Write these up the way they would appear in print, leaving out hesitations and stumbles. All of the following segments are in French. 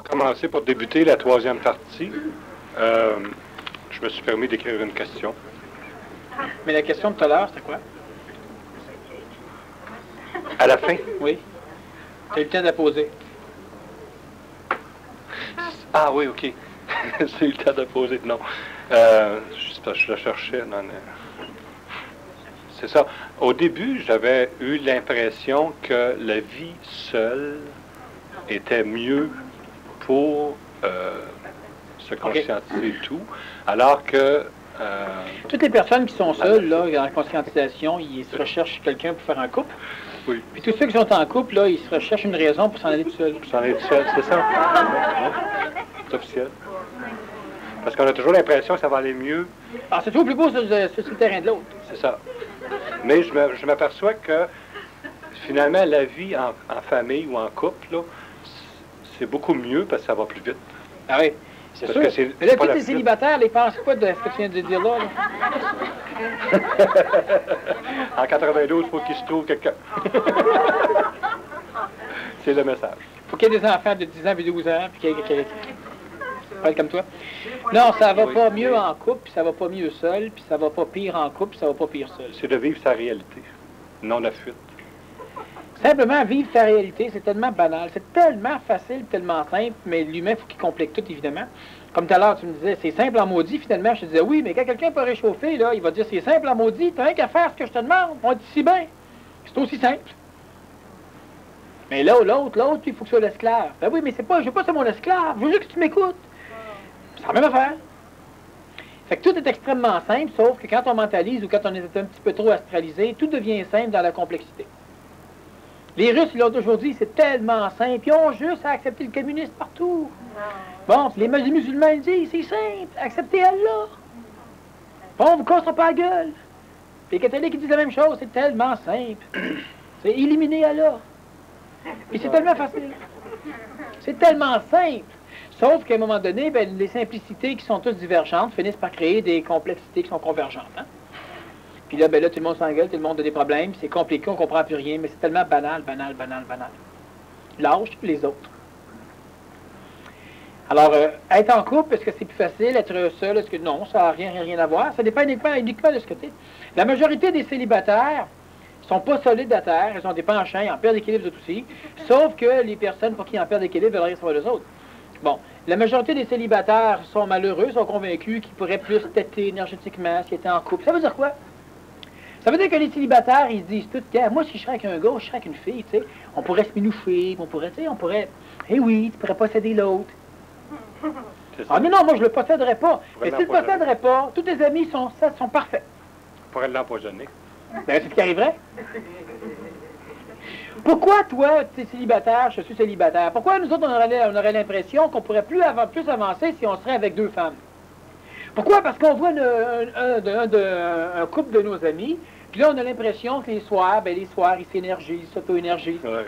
Pour commencer, pour débuter la troisième partie, je me suis permis d'écrire une question. Mais la question de tout à l'heure, c'était quoi? À la fin? Oui. Tu as eu le temps de la poser. Ah oui, OK. J'ai eu le temps de poser. Non. Je la cherchais. Non, non. C'est ça. Au début, j'avais eu l'impression que la vie seule était mieux pour se conscientiser et tout, alors que... Toutes les personnes qui sont seules, là, dans la conscientisation, ils se recherchent quelqu'un pour faire un couple. Oui. Puis tous ceux qui sont en couple, là, ils se recherchent une raison pour s'en aller tout seul. Pour s'en aller tout seul, c'est ça? C'est officiel. Parce qu'on a toujours l'impression que ça va aller mieux. Ah, c'est toujours plus beau sur le terrain de l'autre. C'est ça. Mais je m'aperçois que, finalement, la vie en famille ou en couple, là, c'est beaucoup mieux parce que ça va plus vite. Ah oui, c'est sûr. Mais là, tous les célibataires, ils pensent quoi de ce que tu viens de dire là? En 92, il faut qu'il se trouve quelqu'un. C'est le message. Il faut qu'il y ait des enfants de 10 ans et 12 ans, puis qu'il y ait parle comme toi. Non, ça va pas mieux en couple, puis ça va pas mieux seul, puis ça va pas pire en couple, puis ça va pas pire seul. C'est de vivre sa réalité, non la fuite. Simplement vivre sa réalité, c'est tellement banal, c'est tellement facile, tellement simple, mais l'humain, il faut qu'il complique tout, évidemment. Comme tout à l'heure, tu me disais, c'est simple en maudit, finalement, je te disais, oui, mais quand quelqu'un peut réchauffer, là, il va dire, c'est simple en maudit, t'as rien qu'à faire ce que je te demande, on dit si bien. C'est aussi simple. Mais là, l'autre, il faut que tu sois l'esclave. Ben oui, mais c'est pas, je veux pas ser mon esclave, je veux juste que tu m'écoutes. C'est la même affaire. Fait que tout est extrêmement simple, sauf que quand on mentalise ou quand on est un petit peu trop astralisé, tout devient simple dans la complexité. Les Russes, ils l'ont toujours dit, c'est tellement simple. Ils ont juste à accepter le communisme partout. Bon, puis les musulmans ils disent, c'est simple, acceptez Allah. Bon, vous cassera pas la gueule. Les catholiques ils disent la même chose, c'est tellement simple. C'est éliminer Allah. Puis c'est tellement facile. C'est tellement simple. Sauf qu'à un moment donné, ben, les simplicités qui sont toutes divergentes finissent par créer des complexités qui sont convergentes. Hein? Puis là, ben là, tout le monde s'engueule, tout le monde a des problèmes, c'est compliqué, on comprend plus rien, mais c'est tellement banal. Lâche les autres. Alors, être en couple, est-ce que c'est plus facile? Être seul, est-ce que non, ça n'a rien à voir. Ça dépend uniquement de ce que tu es. La majorité des célibataires ne sont pas solides à terre, ils ont des penchants, ils en perdent d'équilibre de tout aussi. Sauf que les personnes pour qui ils en perdent d'équilibre veulent rien savoir des autres. Bon, la majorité des célibataires sont malheureux, sont convaincus qu'ils pourraient plus têter énergétiquement s'ils étaient en couple. Ça veut dire quoi? Ça veut dire que les célibataires, ils se disent tout, moi, si je serais avec un gars, je serais avec une fille, tu sais, on pourrait se minoucher, on pourrait, eh oui, tu pourrais posséder l'autre. Ah non, moi, je le posséderais pas. Mais si tu le posséderais pas, tous tes amis sont parfaits. On pourrait l'empoisonner. Ben, c'est ce qui arriverait. Pourquoi, toi, tu es célibataire, je suis célibataire? Pourquoi nous autres, on aurait l'impression qu'on pourrait plus avancer si on serait avec deux femmes? Pourquoi? Parce qu'on voit un couple de nos amis, puis là, on a l'impression que les soirs, ils s'énergisent, ils s'auto-énergisent. Ouais.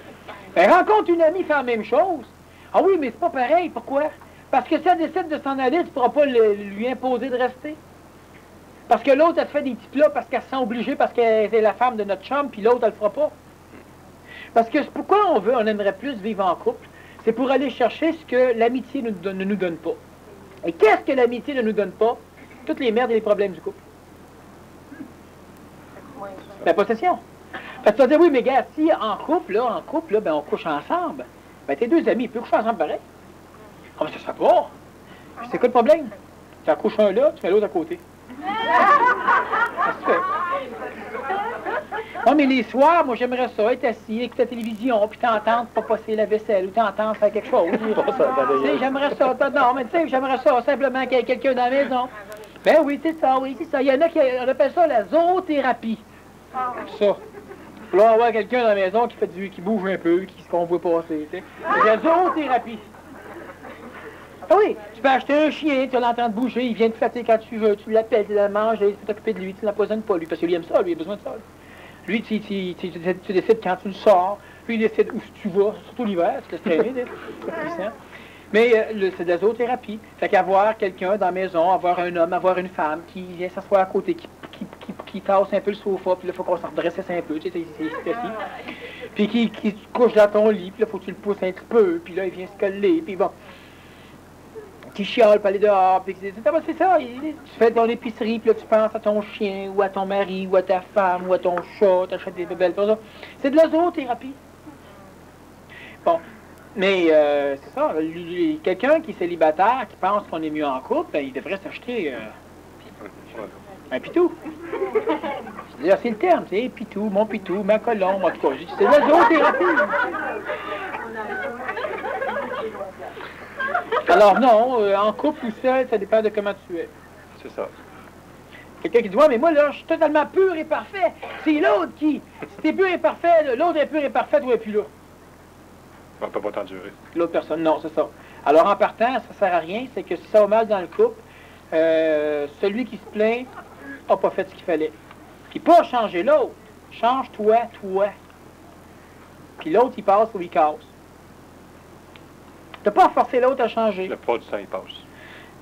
Ben, rencontre une amie, fait la même chose. Ah oui, mais c'est pas pareil. Pourquoi? Parce que si elle décide de s'en aller, tu ne pourras pas lui imposer de rester. Parce que l'autre, elle te fait des petits plats parce qu'elle se sent obligée, parce qu'elle est la femme de notre chambre, puis l'autre, elle le fera pas. Parce que pourquoi on aimerait plus vivre en couple? C'est pour aller chercher ce que l'amitié ne nous donne pas. Et qu'est-ce que l'amitié ne nous donne pas? Toutes les merdes et les problèmes du couple. La possession. Parce que tu vas dire, oui, mais gars, si en couple, ben, on couche ensemble, ben tes deux amis, ils peuvent coucher ensemble pareil. Ah, mais ça se fait pas. C'est quoi le problème? Tu en couches un là, tu fais l'autre à côté. Ça se fait. Non, mais les soirs, moi, j'aimerais ça, être assis, écouter la télévision, puis t'entendre pas passer la vaisselle, ou t'entendre faire quelque chose. J'aimerais ça. Non, mais tu sais, j'aimerais ça, simplement qu'il y ait quelqu'un dans la maison. Ben oui, c'est ça, oui, c'est ça. Il y en a qui on appelle ça la zoothérapie. Ça. Là, on voit quelqu'un dans la maison qui bouge un peu, qu'on voit passer, tu sais. C'est la zoothérapie. Ah oui, tu peux acheter un chien, tu l'entends bouger, il vient te flatter quand tu veux, tu l'appelles, tu la manges, tu peux t'occuper de lui, tu l'empoisonnes pas, lui, parce qu'il aime ça, lui, il a besoin de ça. Lui, tu décides quand tu le sors, lui, il décide où tu vas, surtout l'hiver, c'est traîner, c'est puissant. Mais c'est de la zoothérapie. Fait qu'avoir quelqu'un dans la maison, avoir un homme, avoir une femme qui vient s'asseoir à côté, qui tasse un peu le sofa, puis là, il faut qu'on s'en redresse un peu, tu sais, c'est assis. Puis qui te couche dans ton lit, puis là, il faut que tu le pousses un petit peu, puis là, il vient se coller, puis bon. qui chiale, pas aller dehors, puis c'est ça. Tu fais ton épicerie, puis là, tu penses à ton chien, ou à ton mari, ou à ta femme, ou à ton chat, tu achètes des bébelles, tout ça. C'est de la zoothérapie. Bon, mais c'est ça. Quelqu'un qui est célibataire, qui pense qu'on est mieux en couple, ben, il devrait s'acheter un pitou. D'ailleurs, c'est le terme, c'est pitou, mon pitou, ma colombe, en tout cas. C'est de la zoothérapie. Alors non, en couple ou seul, ça dépend de comment tu es. C'est ça. Quelqu'un qui dit, ouais, mais moi, là, je suis totalement pur et parfait. C'est l'autre qui, si t'es pur et parfait, l'autre est pur et parfait, toi, et plus là. On ne peut pas t'endurer. L'autre personne, non, c'est ça. Alors, en partant, ça sert à rien, c'est que si ça va mal dans le couple, celui qui se plaint n'a pas fait ce qu'il fallait. Puis pas changer l'autre. Change-toi, toi. Puis l'autre, il passe ou il casse. Tu n'as pas à forcer l'autre à changer. Le poids du temps, il passe.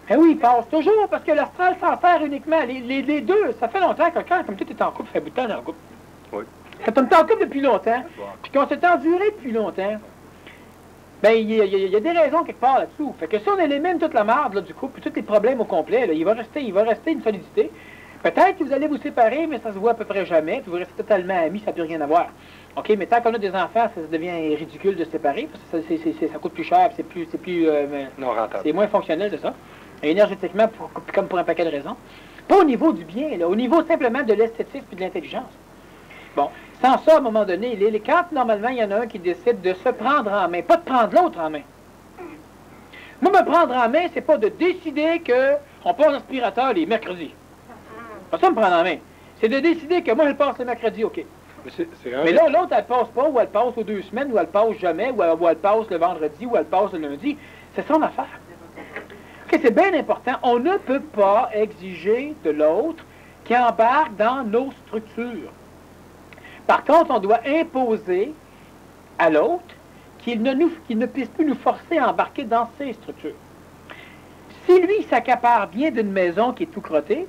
Ben oui, il passe toujours, parce que l'astral s'enterre uniquement. Les deux, ça fait longtemps que quand, comme tu es en couple, ça fait bout de temps dans le couple. Oui. Quand on est en couple depuis longtemps, puis qu'on s'est enduré depuis longtemps, ben il y a des raisons quelque part là-dessous. Fait que si on élimine toute la marde là, du couple, puis tous les problèmes au complet, là, il va rester une solidité. Peut-être que vous allez vous séparer, mais ça se voit à peu près jamais, puis vous restez totalement amis, ça n'a plus rien à voir. OK, mais tant qu'on a des enfants, ça devient ridicule de se séparer, parce que ça coûte plus cher, c'est plus non rentable. C'est moins fonctionnel, c'est ça. Et énergétiquement, comme pour un paquet de raisons. Pas au niveau du bien, là, au niveau simplement de l'esthétisme et de l'intelligence. Bon, sans ça, à un moment donné, quand normalement il y en a un qui décide de se prendre en main, pas de prendre l'autre en main. Moi, me prendre en main, c'est pas de décider qu'on passe l'aspirateur les mercredis. Pas ça me prendre en main. C'est de décider que moi, je le passe le mercredi, OK. Mais là, l'autre, elle passe pas, ou elle passe aux 2 semaines, ou elle passe jamais, ou elle passe le vendredi, ou elle passe le lundi. C'est son affaire. OK, c'est bien important. On ne peut pas exiger de l'autre qui embarque dans nos structures. Par contre, on doit imposer à l'autre qu'il ne puisse plus nous forcer à embarquer dans ses structures. Si lui, il s'accapare bien d'une maison qui est tout crottée,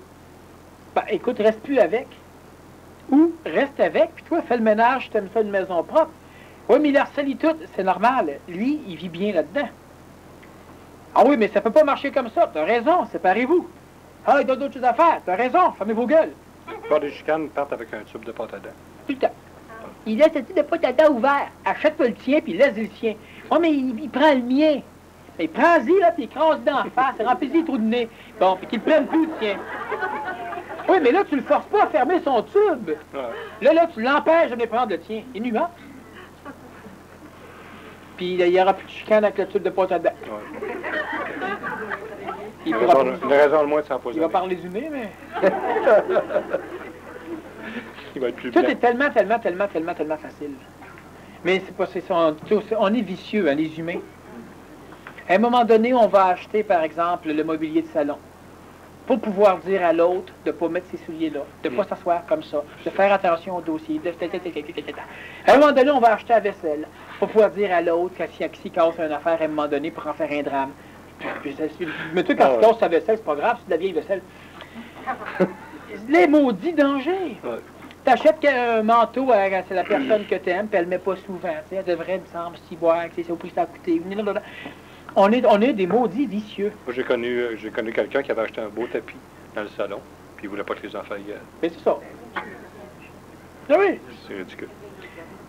ben, écoute, reste plus avec. Ou reste avec, puis toi, fais le ménage, tu aimes ça une maison propre. Oui, mais il harcèle tout, c'est normal. Lui, il vit bien là-dedans. Ah oui, mais ça peut pas marcher comme ça. T'as raison, séparez-vous. Ah, il y a d'autres choses à faire. T'as raison, fermez vos gueules. Pas des chicanes partent avec un tube de pâte à dents. Tout le temps. Il laisse le tube de pâte à dents ouvert. Achète-toi le tien, puis laisse le sien. Oh, mais il prend le mien. Mais prends-y, là, puis écrase d'en face, remplis-y le trou de nez. Bon, puis qu'il ne prenne plus le tien. Oui, mais là, tu le forces pas à fermer son tube. Ouais. Là, tu l'empêches de venir prendre le tien. Il est nuant. Puis il n'y aura plus de chicane avec le tube de pâte à dents. Ouais. Il pourra une raison de moins de s'empoisonner. Il va parler du nez, mais... Il va être plus Tout blanc. est tellement facile. Mais c'est pas ça. On est vicieux, hein, les humains. À un moment donné, on va acheter, par exemple, le mobilier de salon. Pour pouvoir dire à l'autre de ne pas mettre ses souliers là, de ne pas s'asseoir comme ça, de faire attention au dossier, À un moment donné, on va acheter la vaisselle. Pour pouvoir dire à l'autre que s'il casse une affaire à un moment donné pour en faire un drame. Mais toi, quand tu casses ta vaisselle, c'est pas grave, c'est de la vieille vaisselle. Les maudits dangers. Ouais. T'achètes un manteau à c'est la personne que t'aimes, puis elle ne met pas souvent. Elle devrait, me semble, s'y boire, c'est au prix que ça a coûté. On est des maudits vicieux. Moi, j'ai connu quelqu'un qui avait acheté un beau tapis dans le salon, puis il voulait pas que les enfants y aillent. Mais c'est ça. Ah oui. C'est ridicule.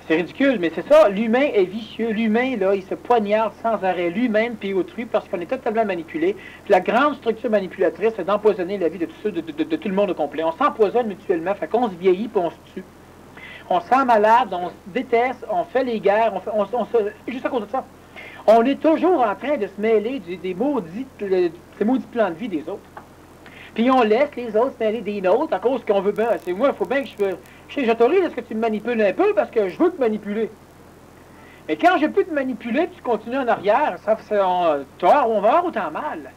C'est ridicule, mais c'est ça. L'humain est vicieux. L'humain, là, il se poignarde sans arrêt. Lui-même puis autrui, parce qu'on est totalement manipulé. Puis la grande structure manipulatrice, c'est d'empoisonner la vie de tout le monde au complet. On s'empoisonne mutuellement, fait qu'on se vieillit puis on se tue. On se sent malade, on se déteste, on fait les guerres, juste à cause de ça. On est toujours en train de se mêler des maudits plans de vie des autres. Puis on laisse les autres se mêler des nôtres à cause qu'on veut bien. C'est moi, il faut bien que je t'autorise, est-ce que tu me manipules un peu parce que je veux te manipuler. Mais quand je peux te manipuler puis tu continues en arrière, on va avoir autant mal.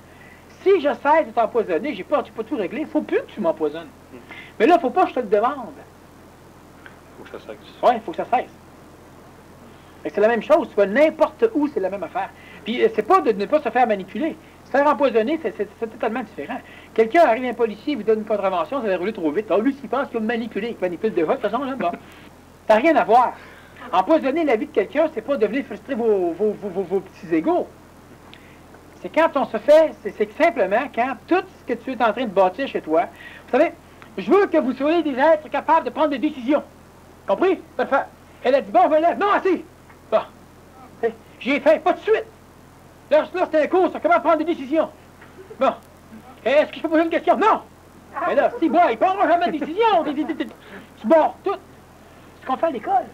Si je cesse de t'empoisonner, j'ai pas tout réglé, il faut plus que tu m'empoisonnes. Mais là, il ne faut pas que je te le demande. Il faut que ça cesse. Oui, il faut que ça cesse. C'est la même chose, tu vas n'importe où, c'est la même affaire. Puis c'est pas de ne pas se faire manipuler. Se faire empoisonner, c'est totalement différent. Quelqu'un arrive, un policier, vous donne une contravention, ça va rouler trop vite. Alors lui, s'il pense qu'il va me manipuler, il manipule déjà, de toute façon, là, bon. Ça n'a rien à voir. Empoisonner la vie de quelqu'un, c'est pas de venir frustrer vos petits égaux. C'est quand on se fait, c'est que simplement quand tout ce que tu es en train de bâtir chez toi, vous savez, je veux que vous soyez des êtres capables de prendre des décisions. Compris? Ça le fait. Elle a dit, bon, va lève. Non, assis. Bon. J'ai faim, pas de suite. Là c'était un cours sur comment prendre des décisions. Bon. Est-ce que je peux poser une question? Non. Mais là, si, bois, il ne prendra jamais de décision. Tu bords tout. C'est ce qu'on fait à l'école.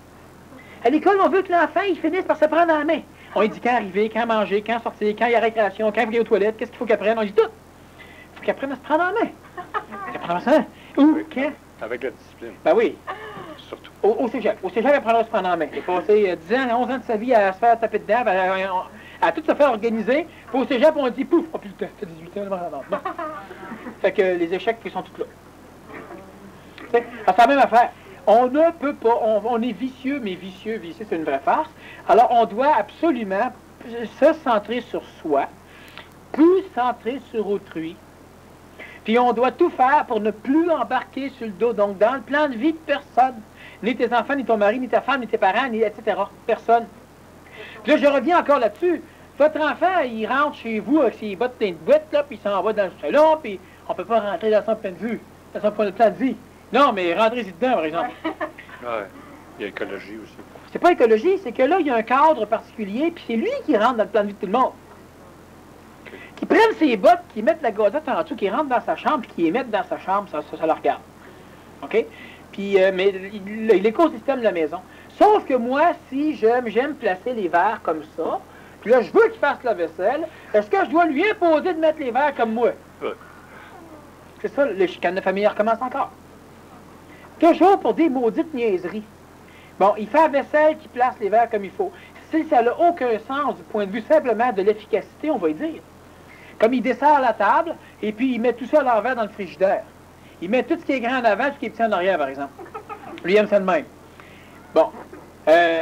À l'école, on veut que l'enfant, il finisse par se prendre en main. On lui dit quand arriver, quand manger, quand sortir, quand il y a récréation, quand il faut aller aux toilettes, qu'est-ce qu'il faut qu'il apprenne. On dit tout. Il faut qu'il apprenne à se prendre en main. Il apprendre ça. Où? Quand? Avec la discipline. Ben oui. Surtout. Au cégep. Au cégep, il apprendra à se prendre en main. Il a passé 10 ans, 11 ans de sa vie à se faire taper dedans, à tout se faire organiser. Puis au cégep, on dit pouf, oh putain, t'as 18 ans, bon. Fait que les échecs qui sont tous là. C'est la même affaire. On ne peut pas, on est vicieux, mais vicieux, c'est une vraie farce. Alors, on doit absolument se centrer sur soi, plus centrer sur autrui. Puis on doit tout faire pour ne plus embarquer sur le dos. Donc, dans le plan de vie de personne, ni tes enfants, ni ton mari, ni ta femme, ni tes parents, ni etc. Personne. Puis là, je reviens encore là-dessus. Votre enfant, il rentre chez vous avec ses bottes pleines de boîtes, là, puis il s'en va dans le salon, puis on ne peut pas rentrer dans son plan de vue, dans son plan de vie. Non, mais rentrez-y dedans, par exemple. Ouais. Il y a l'écologie aussi. C'est pas écologie, c'est que là, il y a un cadre particulier, puis c'est lui qui rentre dans le plan de vie de tout le monde. Qui prennent ses bottes, qui mettent la gazette en dessous, qui rentrent dans sa chambre, puis qui les mettent dans sa chambre, ça le regarde. OK? Puis, mais l'écosystème de la maison. Sauf que moi, si j'aime placer les verres comme ça, puis là, je veux qu'il fasse la vaisselle, est-ce que je dois lui imposer de mettre les verres comme moi? Ouais. C'est ça, les chicanes de famille recommencent encore. Toujours pour des maudites niaiseries. Bon, il fait la vaisselle, qu'il place les verres comme il faut. Si ça n'a aucun sens du point de vue simplement de l'efficacité, on va y dire. Comme il dessert la table, et puis il met tout ça à l'envers dans le frigidaire. Il met tout ce qui est grand en avant, tout ce qui est petit en arrière, par exemple. Lui aime ça de même. Bon.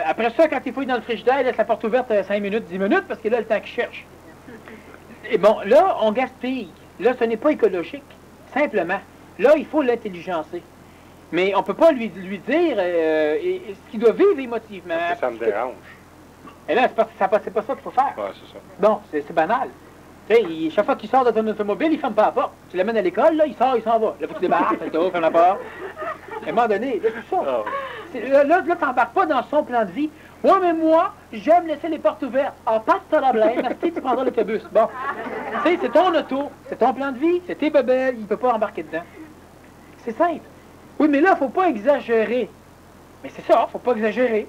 Après ça, quand il fouille dans le frigidaire, il laisse la porte ouverte 5 minutes, 10 minutes, parce qu'il a le temps qu'il cherche. Et bon, là, on gaspille. Là, ce n'est pas écologique. Simplement. Là, il faut l'intelligencer. Mais on ne peut pas lui dire ce qu'il doit vivre émotivement. Parce que ça me dérange. Et là, c'est pas ça qu'il faut faire. Ouais, c'est ça. Bon, c'est banal. Tu sais, chaque fois qu'il sort de ton automobile, il ne ferme pas la porte. Tu l'amènes à l'école, là, il sort, il s'en va. Là, faut que tu débarques, ferme la porte. À un moment donné, là, c'est ça. Oh. Là, tu n'embarques pas dans son plan de vie. Ouais, mais moi, j'aime laisser les portes ouvertes. Ah, pas de problème, merci, tu prendras l'autobus. Bon. Tu sais, c'est ton auto, c'est ton plan de vie, c'est tes bébés, il ne peut pas embarquer dedans. C'est simple. Oui, mais là, il ne faut pas exagérer. Mais c'est ça, il ne faut pas exagérer.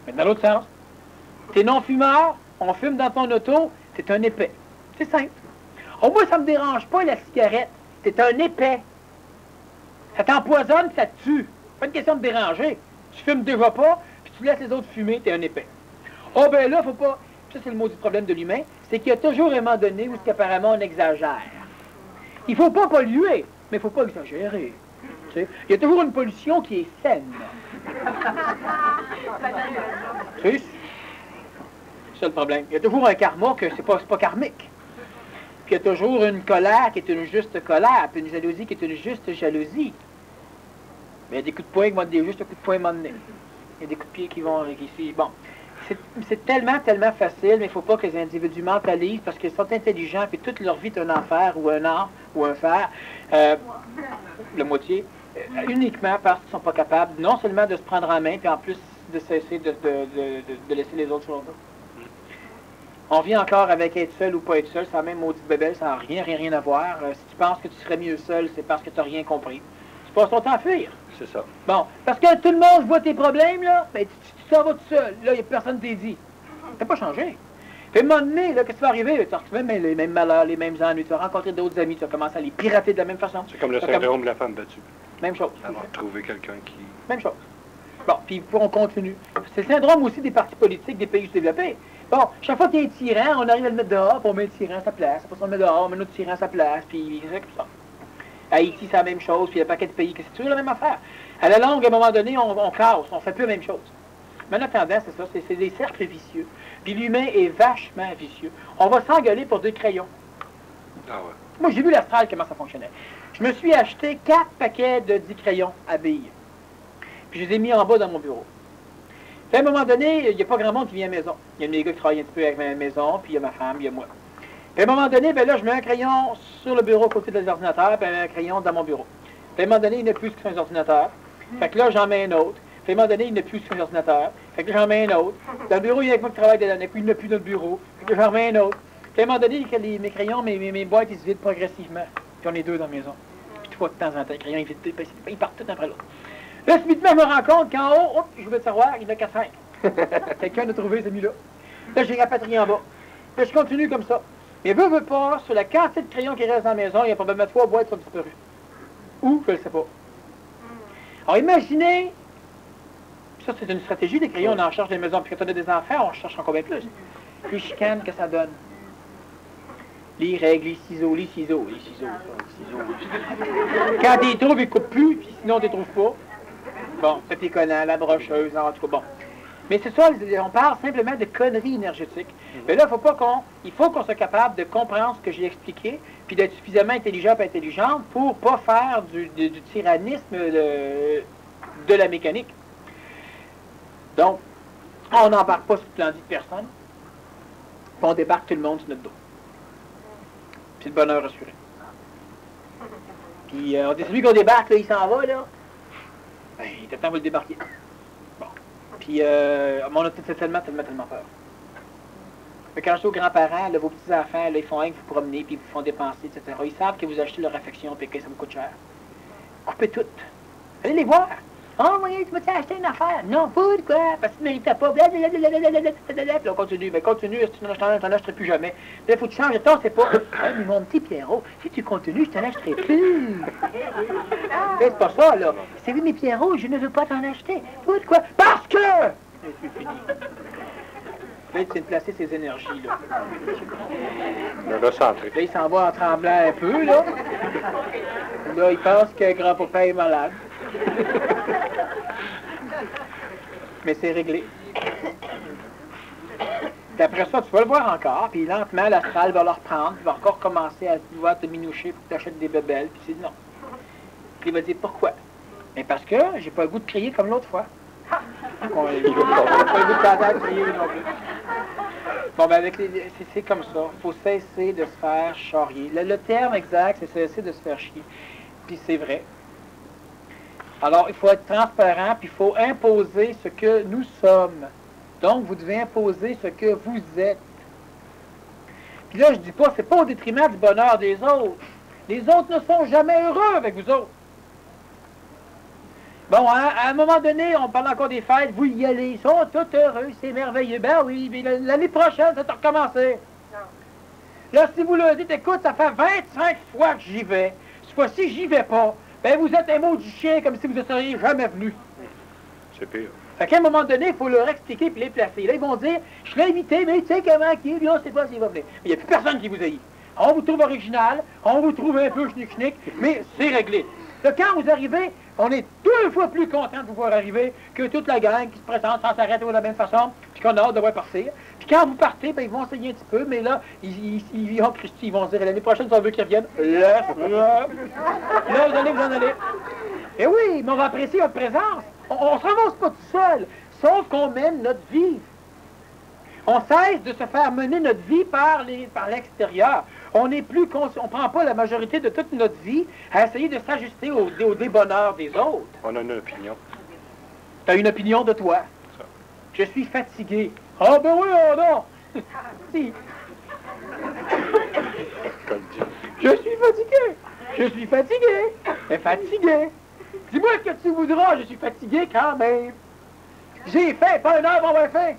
Mais dans l'autre sens, t'es non-fumeur, on fume dans ton auto, t'es un épais. C'est simple. Oh, moi, ça me dérange pas, la cigarette. T'es un épais. Ça t'empoisonne, ça te tue. Pas une question de déranger. Tu fumes déjà pas, puis tu laisses les autres fumer, t'es un épais. Oh, ben là, faut pas... Ça, c'est le maudit problème de l'humain, c'est qu'il y a toujours un moment donné où apparemment on exagère. Il faut pas polluer, mais il faut pas exagérer. Tu sais, il y a toujours une pollution qui est saine. Tu sais, c'est ça le problème. Il y a toujours un karma que c'est pas karmique. Puis il y a toujours une colère qui est une juste colère, puis une jalousie qui est une juste jalousie. Mais il y a des coups de poing qui vont être des justes coups de poing m'emmener. Il y a des coups de pied qui vont... Bon, c'est tellement facile, mais il ne faut pas que les individus mentalisent parce qu'ils sont intelligents, puis toute leur vie est un enfer, ou un art, ou un fer, le moitié, uniquement parce qu'ils ne sont pas capables non seulement de se prendre en main, puis en plus de cesser de laisser les autres choses. On vient encore avec être seul ou pas être seul, c'est la même maudite bébelle, ça n'a rien à voir. Si tu penses que tu serais mieux seul, c'est parce que tu n'as rien compris. Tu passes ton temps à fuir. C'est ça. Bon, parce que tout le monde voit tes problèmes, là, ben, tu t'en vas tout seul. Là, il n'y a personne qui t'a dit. Ça n'a pas changé. Puis à un moment donné, là, qu'est-ce qui va arriver? Tu vas retrouver les mêmes malheurs, les mêmes ennuis, tu vas rencontrer d'autres amis, tu vas commencer à les pirater de la même façon. C'est comme le syndrome de la femme battue. Même chose. Avoir trouvé quelqu'un qui... Même chose. Bon, puis on continue. C'est le syndrome aussi des partis politiques des pays développés. Bon, chaque fois qu'il y a un tyran, on arrive à le mettre dehors, puis on met un tyran à sa place. Après, on le met dehors, on met un autre tyran à sa place, puis c'est comme ça. Haïti, c'est la même chose, puis il y a un paquet de pays que c'est toujours la même affaire. À la longue, à un moment donné, on casse, on fait plus la même chose. Mais en attendant, c'est ça, c'est des cercles vicieux. Puis l'humain est vachement vicieux. On va s'engueuler pour 2 crayons. Ah ouais. Moi, j'ai vu l'astral, comment ça fonctionnait. Je me suis acheté 4 paquets de 10 crayons à billes. Puis je les ai mis en bas dans mon bureau. Puis à un moment donné, il n'y a pas grand monde qui vient à la maison. Il y a mes gars qui travaillent un petit peu avec ma maison, puis il y a ma femme, puis il y a moi. Puis à un moment donné, ben là, je mets un crayon sur le bureau à côté de l'ordinateur, puis un crayon dans mon bureau. Puis à un moment donné, il n'y a plus qu'un ordinateur. Fait que là, j'en mets un autre. Puis à un moment donné, il n'y a plus qu'un ordinateur. Fait que là, j'en mets un autre. Dans le bureau, il y a avec moi qui travaille dedans, puis il n'y a plus dans le bureau. Fait que là, j'en mets un autre. Puis à un moment donné, mes crayons, mes boîtes, ils se vident progressivement. Puis on est deux dans la maison. Puis de temps en temps, les crayons, ils partent tout après l'autre. Là, subitement, je me rends compte qu'en haut, j'ouvre le tiroir, il n'y en a qu'à 5. Quelqu'un a trouvé celui-là. Là, j'ai rapatrié en bas. Là, je continue comme ça. Mais veut pas, sur la quantité de crayons qui reste dans la maison, il y a probablement 3 boîtes qui sont disparues. Où? Je ne le sais pas. Alors, imaginez, ça, c'est une stratégie, des crayons, on en cherche des maisons. Puis quand on a des enfants, on cherche encore bien plus. Les chicanes que ça donne. Les règles, les ciseaux. Quand tu les trouves, ils ne coupent plus, puis sinon, tu ne les trouves pas. Bon, c'est tes collants, la brocheuse, en tout cas, bon. Mais c'est ça, on parle simplement de conneries énergétiques. Mais là, il faut qu'on soit capable de comprendre ce que j'ai expliqué, puis d'être suffisamment intelligent et intelligente pour pas faire du tyrannisme de la mécanique. Donc, on n'embarque pas sur le plan dit de personne, puis on débarque tout le monde sur notre dos. Puis le bonheur assuré. Puis on dit, celui qu'on débarque, là, il s'en va, là. Ben, il était temps de vous le débarquer. Bon. Puis, on a tellement peur. Mais quand je dis aux grands-parents, là, vos petits-enfants, là, ils font rien que vous promener, puis ils vous font dépenser, etc. Ils savent que vous achetez leur affection, puis que ça vous coûte cher. Coupez tout. Allez les voir. Oh, oui, tu m'as acheté une affaire. Non, pourquoi? Parce que tu ne méritais pas. Puis on continue. Mais continue, si tu n'en achèteras plus jamais. Là, il faut que tu changes de temps, c'est pas. Ah, mais mon petit Pierrot, si tu continues, je t'en achèterai plus. C'est pas ça, là. C'est oui, mais Pierrot, je ne veux pas t'en acheter. Pourquoi? Parce que! C'est fini. Là, il vient de placer ses énergies, là. Le recentrer. Là, il s'en va en tremblant un peu, là. Là, il pense que grand-papa est malade. Mais c'est réglé. Puis après ça, tu vas le voir encore, puis lentement, l'astral va le reprendre, il va encore commencer à vouloir te minoucher pour que tu achètes des bébelles, puis c'est non. Puis il va dire pourquoi? Mais parce que j'ai pas le goût de crier comme l'autre fois. Bon, j'ai pas le goût de t'entendre crier non plus. Bon, ben c'est comme ça. Il faut cesser de se faire charrier. Le terme exact, c'est cesser de se faire chier. Puis c'est vrai. Alors, il faut être transparent, puis il faut imposer ce que nous sommes. Donc, vous devez imposer ce que vous êtes. Puis là, je dis pas, c'est pas au détriment du bonheur des autres. Les autres ne sont jamais heureux avec vous autres. Bon, hein, à un moment donné, on parle encore des fêtes, vous y allez, ils sont tous heureux, c'est merveilleux. Ben oui, mais l'année prochaine, ça va recommencer. Là, si vous leur dites, écoute, ça fait 25 fois que j'y vais, cette fois-ci, j'y vais pas, ben vous êtes un maudit chien comme si vous ne seriez jamais venu. C'est pire. Fait qu'à un moment donné, il faut leur expliquer puis les placer. Là, ils vont dire, je l'ai invité, mais tu sais comment qui est, on ne sait pas s'il va venir. Mais il n'y a plus personne qui vous haït. On vous trouve original, on vous trouve un peu schnick-schnick, mais c'est réglé. Là, quand vous arrivez, on est 2 fois plus content de vous voir arriver que toute la gang qui se présente sans s'arrêter de la même façon, puis qu'on a hâte de voir partir. Puis quand vous partez, ben, ils vont essayer un petit peu, mais là, ils vont se dire, l'année prochaine, si on veut qu'ils reviennent, là, vous allez vous en aller. Et oui, mais on va apprécier votre présence. On ne se ramasse pas tout seul, sauf qu'on mène notre vie. On cesse de se faire mener notre vie par l'extérieur. On ne prend pas la majorité de toute notre vie à essayer de s'ajuster au débonheur des autres. On a une opinion. Tu as une opinion de toi. Ça. Je suis fatigué. Ah ben oui, oh non! Si. Comme dit. Je suis fatigué. Je suis fatigué. Mais fatigué. Dis-moi ce que tu voudras, je suis fatigué quand même. J'ai faim, pas une heure pour avoir faim.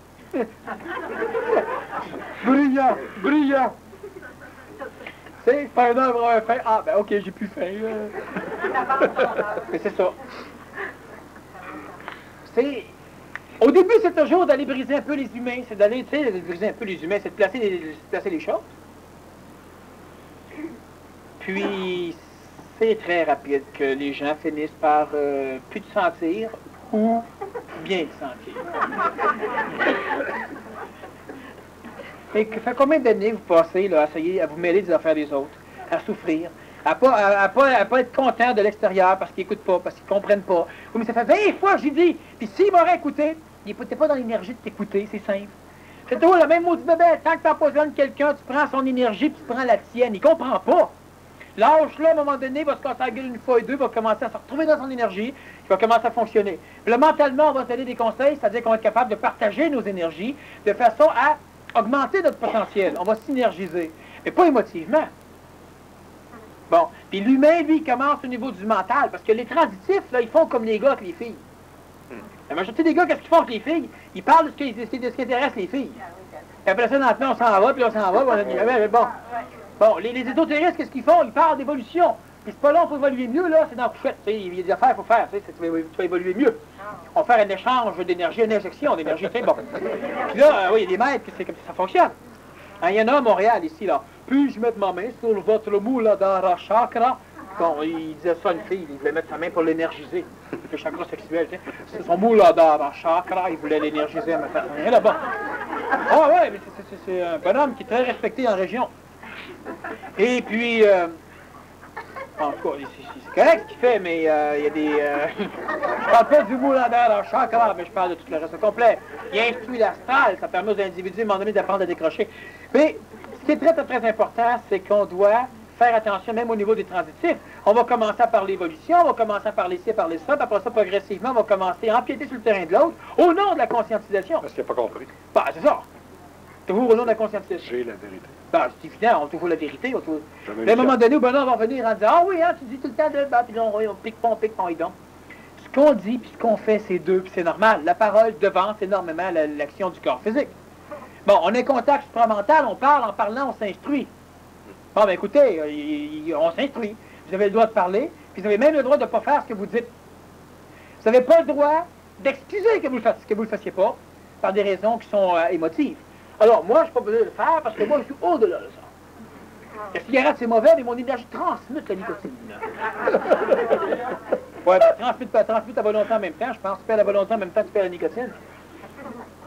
Brillant, brillant. C'est pas une heure pour avoir faim. Ah, ben ok, j'ai plus faim. Mais c'est ça. Au début, c'est toujours d'aller briser un peu les humains. C'est d'aller, tu sais, briser un peu les humains, c'est de placer les choses. Puis, c'est très rapide que les gens finissent par plus te sentir ou bien te sentir. Et que fait combien d'années vous passez là, à essayer à vous mêler des affaires des autres, à souffrir, à pas être content de l'extérieur parce qu'ils n'écoutent pas, parce qu'ils ne comprennent pas. Oui, mais ça fait 20 fois que j'ai dit, puis s'ils m'auraient écouté, Il n'est pas dans l'énergie de t'écouter, c'est simple. C'est toujours le même mot du bébé. Tant que tu empoisonnes quelqu'un, tu prends son énergie puis tu prends la tienne. Il comprend pas. Lâche-le, à un moment donné, il va se casser la gueule une fois et deux, il va commencer à se retrouver dans son énergie, il va commencer à fonctionner. Puis là, mentalement, on va se donner des conseils, c'est-à-dire qu'on va être capable de partager nos énergies de façon à augmenter notre potentiel. On va synergiser, mais pas émotivement. Bon, puis l'humain, lui, il commence au niveau du mental, parce que les transitifs, là, ils font comme les gars avec les filles. La majorité des gars, qu'est-ce qu'ils font avec les filles? Ils parlent de ce qui intéresse les filles. Et après ça, lentement, on s'en va, puis on s'en va, puis on a dit, mais bon. Bon, les ésotéristes, qu'est-ce qu'ils font? Ils parlent d'évolution. Puis c'est pas long pour évoluer mieux, là, c'est dans la couchette. Il y a des affaires qu'il faut faire, tu vas évoluer mieux. On va faire un échange d'énergie, une injection d'énergie, tu sais, bon. Puis là, oui, il y a des maîtres, c'est comme ça fonctionne. Hein, il y en a à Montréal, ici, là. Puis-je mettre ma main sur votre Muladhara chakra? Bon, il disait ça à une fille, il voulait mettre sa main pour l'énergiser. Le chakra sexuel, tu sais. C'est son Muladhara chakra, il voulait l'énergiser à me faire rien là-bas. Ah ouais, mais c'est un bonhomme qui est très respecté en région. Et puis, en tout cas, c'est correct ce qu'il fait, mais il y a des... je parle pas du Muladhara chakra, mais je parle de tout le reste complet. Il instruit l'astral, ça permet aux individus, à un moment donné, d'apprendre à décrocher. Mais ce qui est très, très, très important, c'est qu'on doit faire attention, même au niveau des transitifs. On va commencer par l'évolution, on va commencer par ci, par ça, puis après ça, progressivement, on va commencer à empiéter sur le terrain de l'autre, au nom de la conscientisation. Parce qu'il n'a pas compris. Bah, c'est ça. Toujours au nom de la conscientisation. J'ai la vérité. Ben, c'est évident, on trouve la vérité. Mais à un moment donné, au bonheur va venir en disant, ah oui, hein, tu dis tout le temps de bah, puis on pique pas, et donc. Ce qu'on dit puis ce qu'on fait, c'est deux, puis c'est normal. La parole devance énormément l'action du corps physique. Bon, on est contact supramental, on parle, en parlant, on s'instruit. Bon, ben écoutez, on s'instruit. Vous avez le droit de parler, puis vous avez même le droit de ne pas faire ce que vous dites. Vous n'avez pas le droit d'excuser que vous ne le fassiez pas, par des raisons qui sont émotives. Alors, moi, je n'ai pas besoin de le faire parce que moi, je suis au-delà de ça. La cigarette, c'est mauvais, mais mon énergie transmute la nicotine. Ouais, ben, transmute à volonté en même temps. Je pense que tu perds la volonté en même temps que tu perds la nicotine.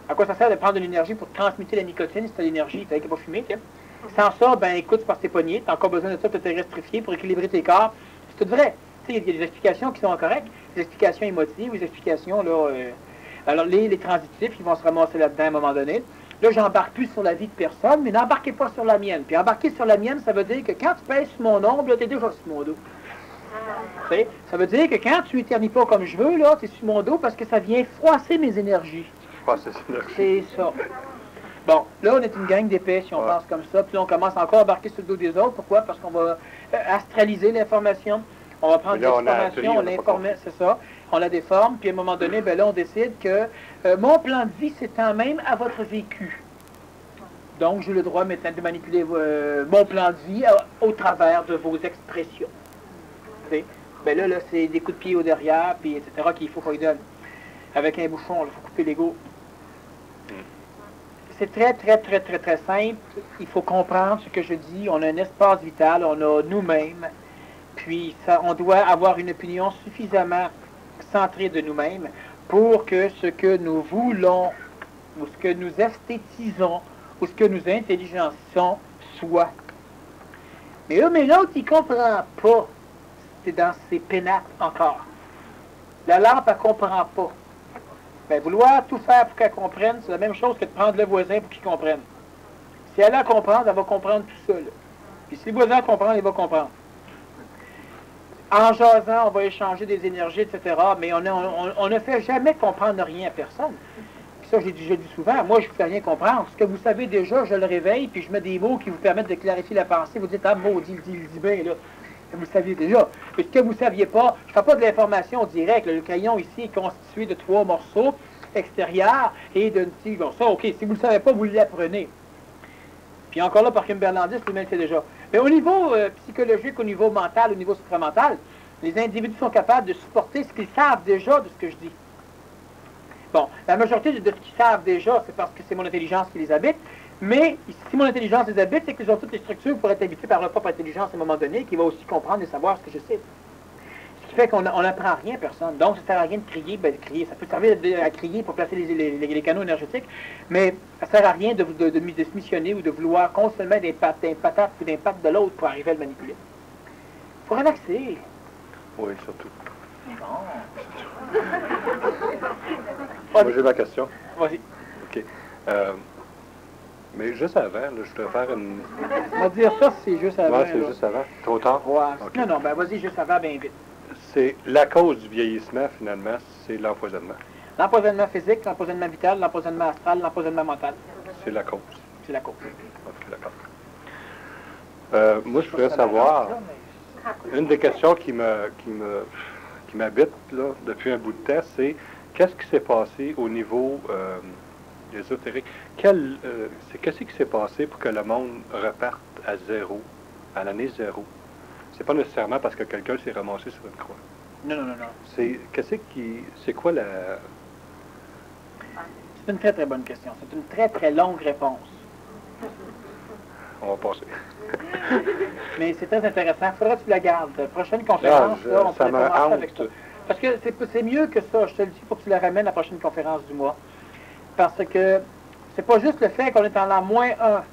À quoi ça sert de prendre de l'énergie pour transmuter la nicotine si tu as l'énergie? Tu n'as pas fumé, tiens. Sans ça, ben écoute, c'est parce que t'es pogné. Tu as encore besoin de ça pour te restrifier, pour équilibrer tes corps. C'est tout vrai. Tu sais, il y a des explications qui sont incorrectes, des explications émotives, des explications, là... Alors, les transitifs, ils vont se ramasser là-dedans à un moment donné. Là, j'embarque plus sur la vie de personne, mais n'embarquez pas sur la mienne. Puis embarquer sur la mienne, ça veut dire que quand tu pèses sur mon ombre, là, t'es déjà sur mon dos. Tu sais, ça veut dire que quand tu éternies pas comme je veux, là, t'es sur mon dos parce que ça vient froisser mes énergies. Froisser ses énergies. C'est ça. Bon, là, on est une gang d'épais si on pense comme ça. Puis là, on commence encore à embarquer sur le dos des autres. Pourquoi? Parce qu'on va astraliser l'information. On va prendre l'information, on l'informe, c'est ça. On la déforme, puis à un moment donné, ben là, on décide que mon plan de vie s'étend même à votre vécu. Donc, j'ai le droit maintenant de manipuler mon plan de vie au travers de vos expressions. T'sais? Ben là, c'est des coups de pied au derrière, puis etc., qu'il faut qu'on lui donne. Avec un bouchon, il faut couper l'ego. C'est très, très, très, très, très simple. Il faut comprendre ce que je dis. On a un espace vital, on a nous-mêmes. Puis, ça, on doit avoir une opinion suffisamment centrée de nous-mêmes pour que ce que nous voulons, ou ce que nous esthétisons, ou ce que nous intelligençons, soit. Mais l'autre, il ne comprend pas. C'est dans ses pénates encore. La lampe, elle ne comprend pas. Ben, vouloir tout faire pour qu'elle comprenne, c'est la même chose que de prendre le voisin pour qu'il comprenne. Si elle a comprendre, elle va comprendre tout seul. Puis si le voisin comprend, il va comprendre. En jasant, on va échanger des énergies, etc. Mais on ne fait jamais comprendre rien à personne. Puis ça, j'ai dit souvent, moi, je ne vous fais rien comprendre. Ce que vous savez déjà, je le réveille, puis je mets des mots qui vous permettent de clarifier la pensée. Vous dites, ah, maudit, il dit bien, là. Vous saviez déjà. Mais ce que vous ne saviez pas, je ne fais pas de l'information directe. Le crayon ici est constitué de 3 morceaux extérieurs et d'un petit morceau. OK, si vous ne le savez pas, vous l'apprenez. Puis encore là, par Kim Berlandis, lui-même le sait déjà. Mais au niveau psychologique, au niveau mental, au niveau supramental, les individus sont capables de supporter ce qu'ils savent déjà de ce que je dis. Bon, la majorité de ce qu'ils savent déjà, c'est parce que c'est mon intelligence qui les habite. Mais si mon intelligence les habite, c'est qu'ils ont toutes les structures pour être habités par leur propre intelligence à un moment donné, qui va aussi comprendre et savoir ce que je sais. Ce qui fait qu'on n'apprend rien à personne. Donc, ça ne sert à rien de crier. Ben, crier, ça peut servir à crier pour placer les canaux énergétiques, mais ça ne sert à rien de se missionner ou de vouloir constamment des patates ou des pattes de l'autre pour arriver à le manipuler. Il faut relaxer. Oui, surtout. Bon. Moi, j'ai ma question. Vas-y. OK. Mais juste avant, là, je voudrais faire une... On va dire ça, c'est juste avant. Ouais, c'est là. juste avant. Trop tard? Ouais. OK. Non, ben vas-y juste avant, bien vite. C'est la cause du vieillissement, finalement, c'est l'empoisonnement. L'empoisonnement physique, l'empoisonnement vital, l'empoisonnement astral, l'empoisonnement mental. C'est la cause. C'est la cause. OK, d'accord. Moi, je voudrais savoir, une des questions qui m'habite là, depuis un bout de temps, c'est qu'est-ce qui s'est passé au niveau ésotérique? Qu'est-ce qui s'est passé pour que le monde reparte à zéro, à l'année zéro? C'est pas nécessairement parce que quelqu'un s'est ramassé sur une croix. Non, non, non, non. C'est quoi la... C'est une très, très bonne question. C'est une très, très longue réponse. On va passer. Mais c'est très intéressant. Il faudra que tu la gardes. Prochaine conférence, Non, là, on ça pourrait me commencer hante. avec ça. Parce que c'est mieux que ça. Je te le dis, il faut que tu la ramènes à la prochaine conférence du mois. Parce que c'est pas juste le fait qu'on est en l'an moins 1.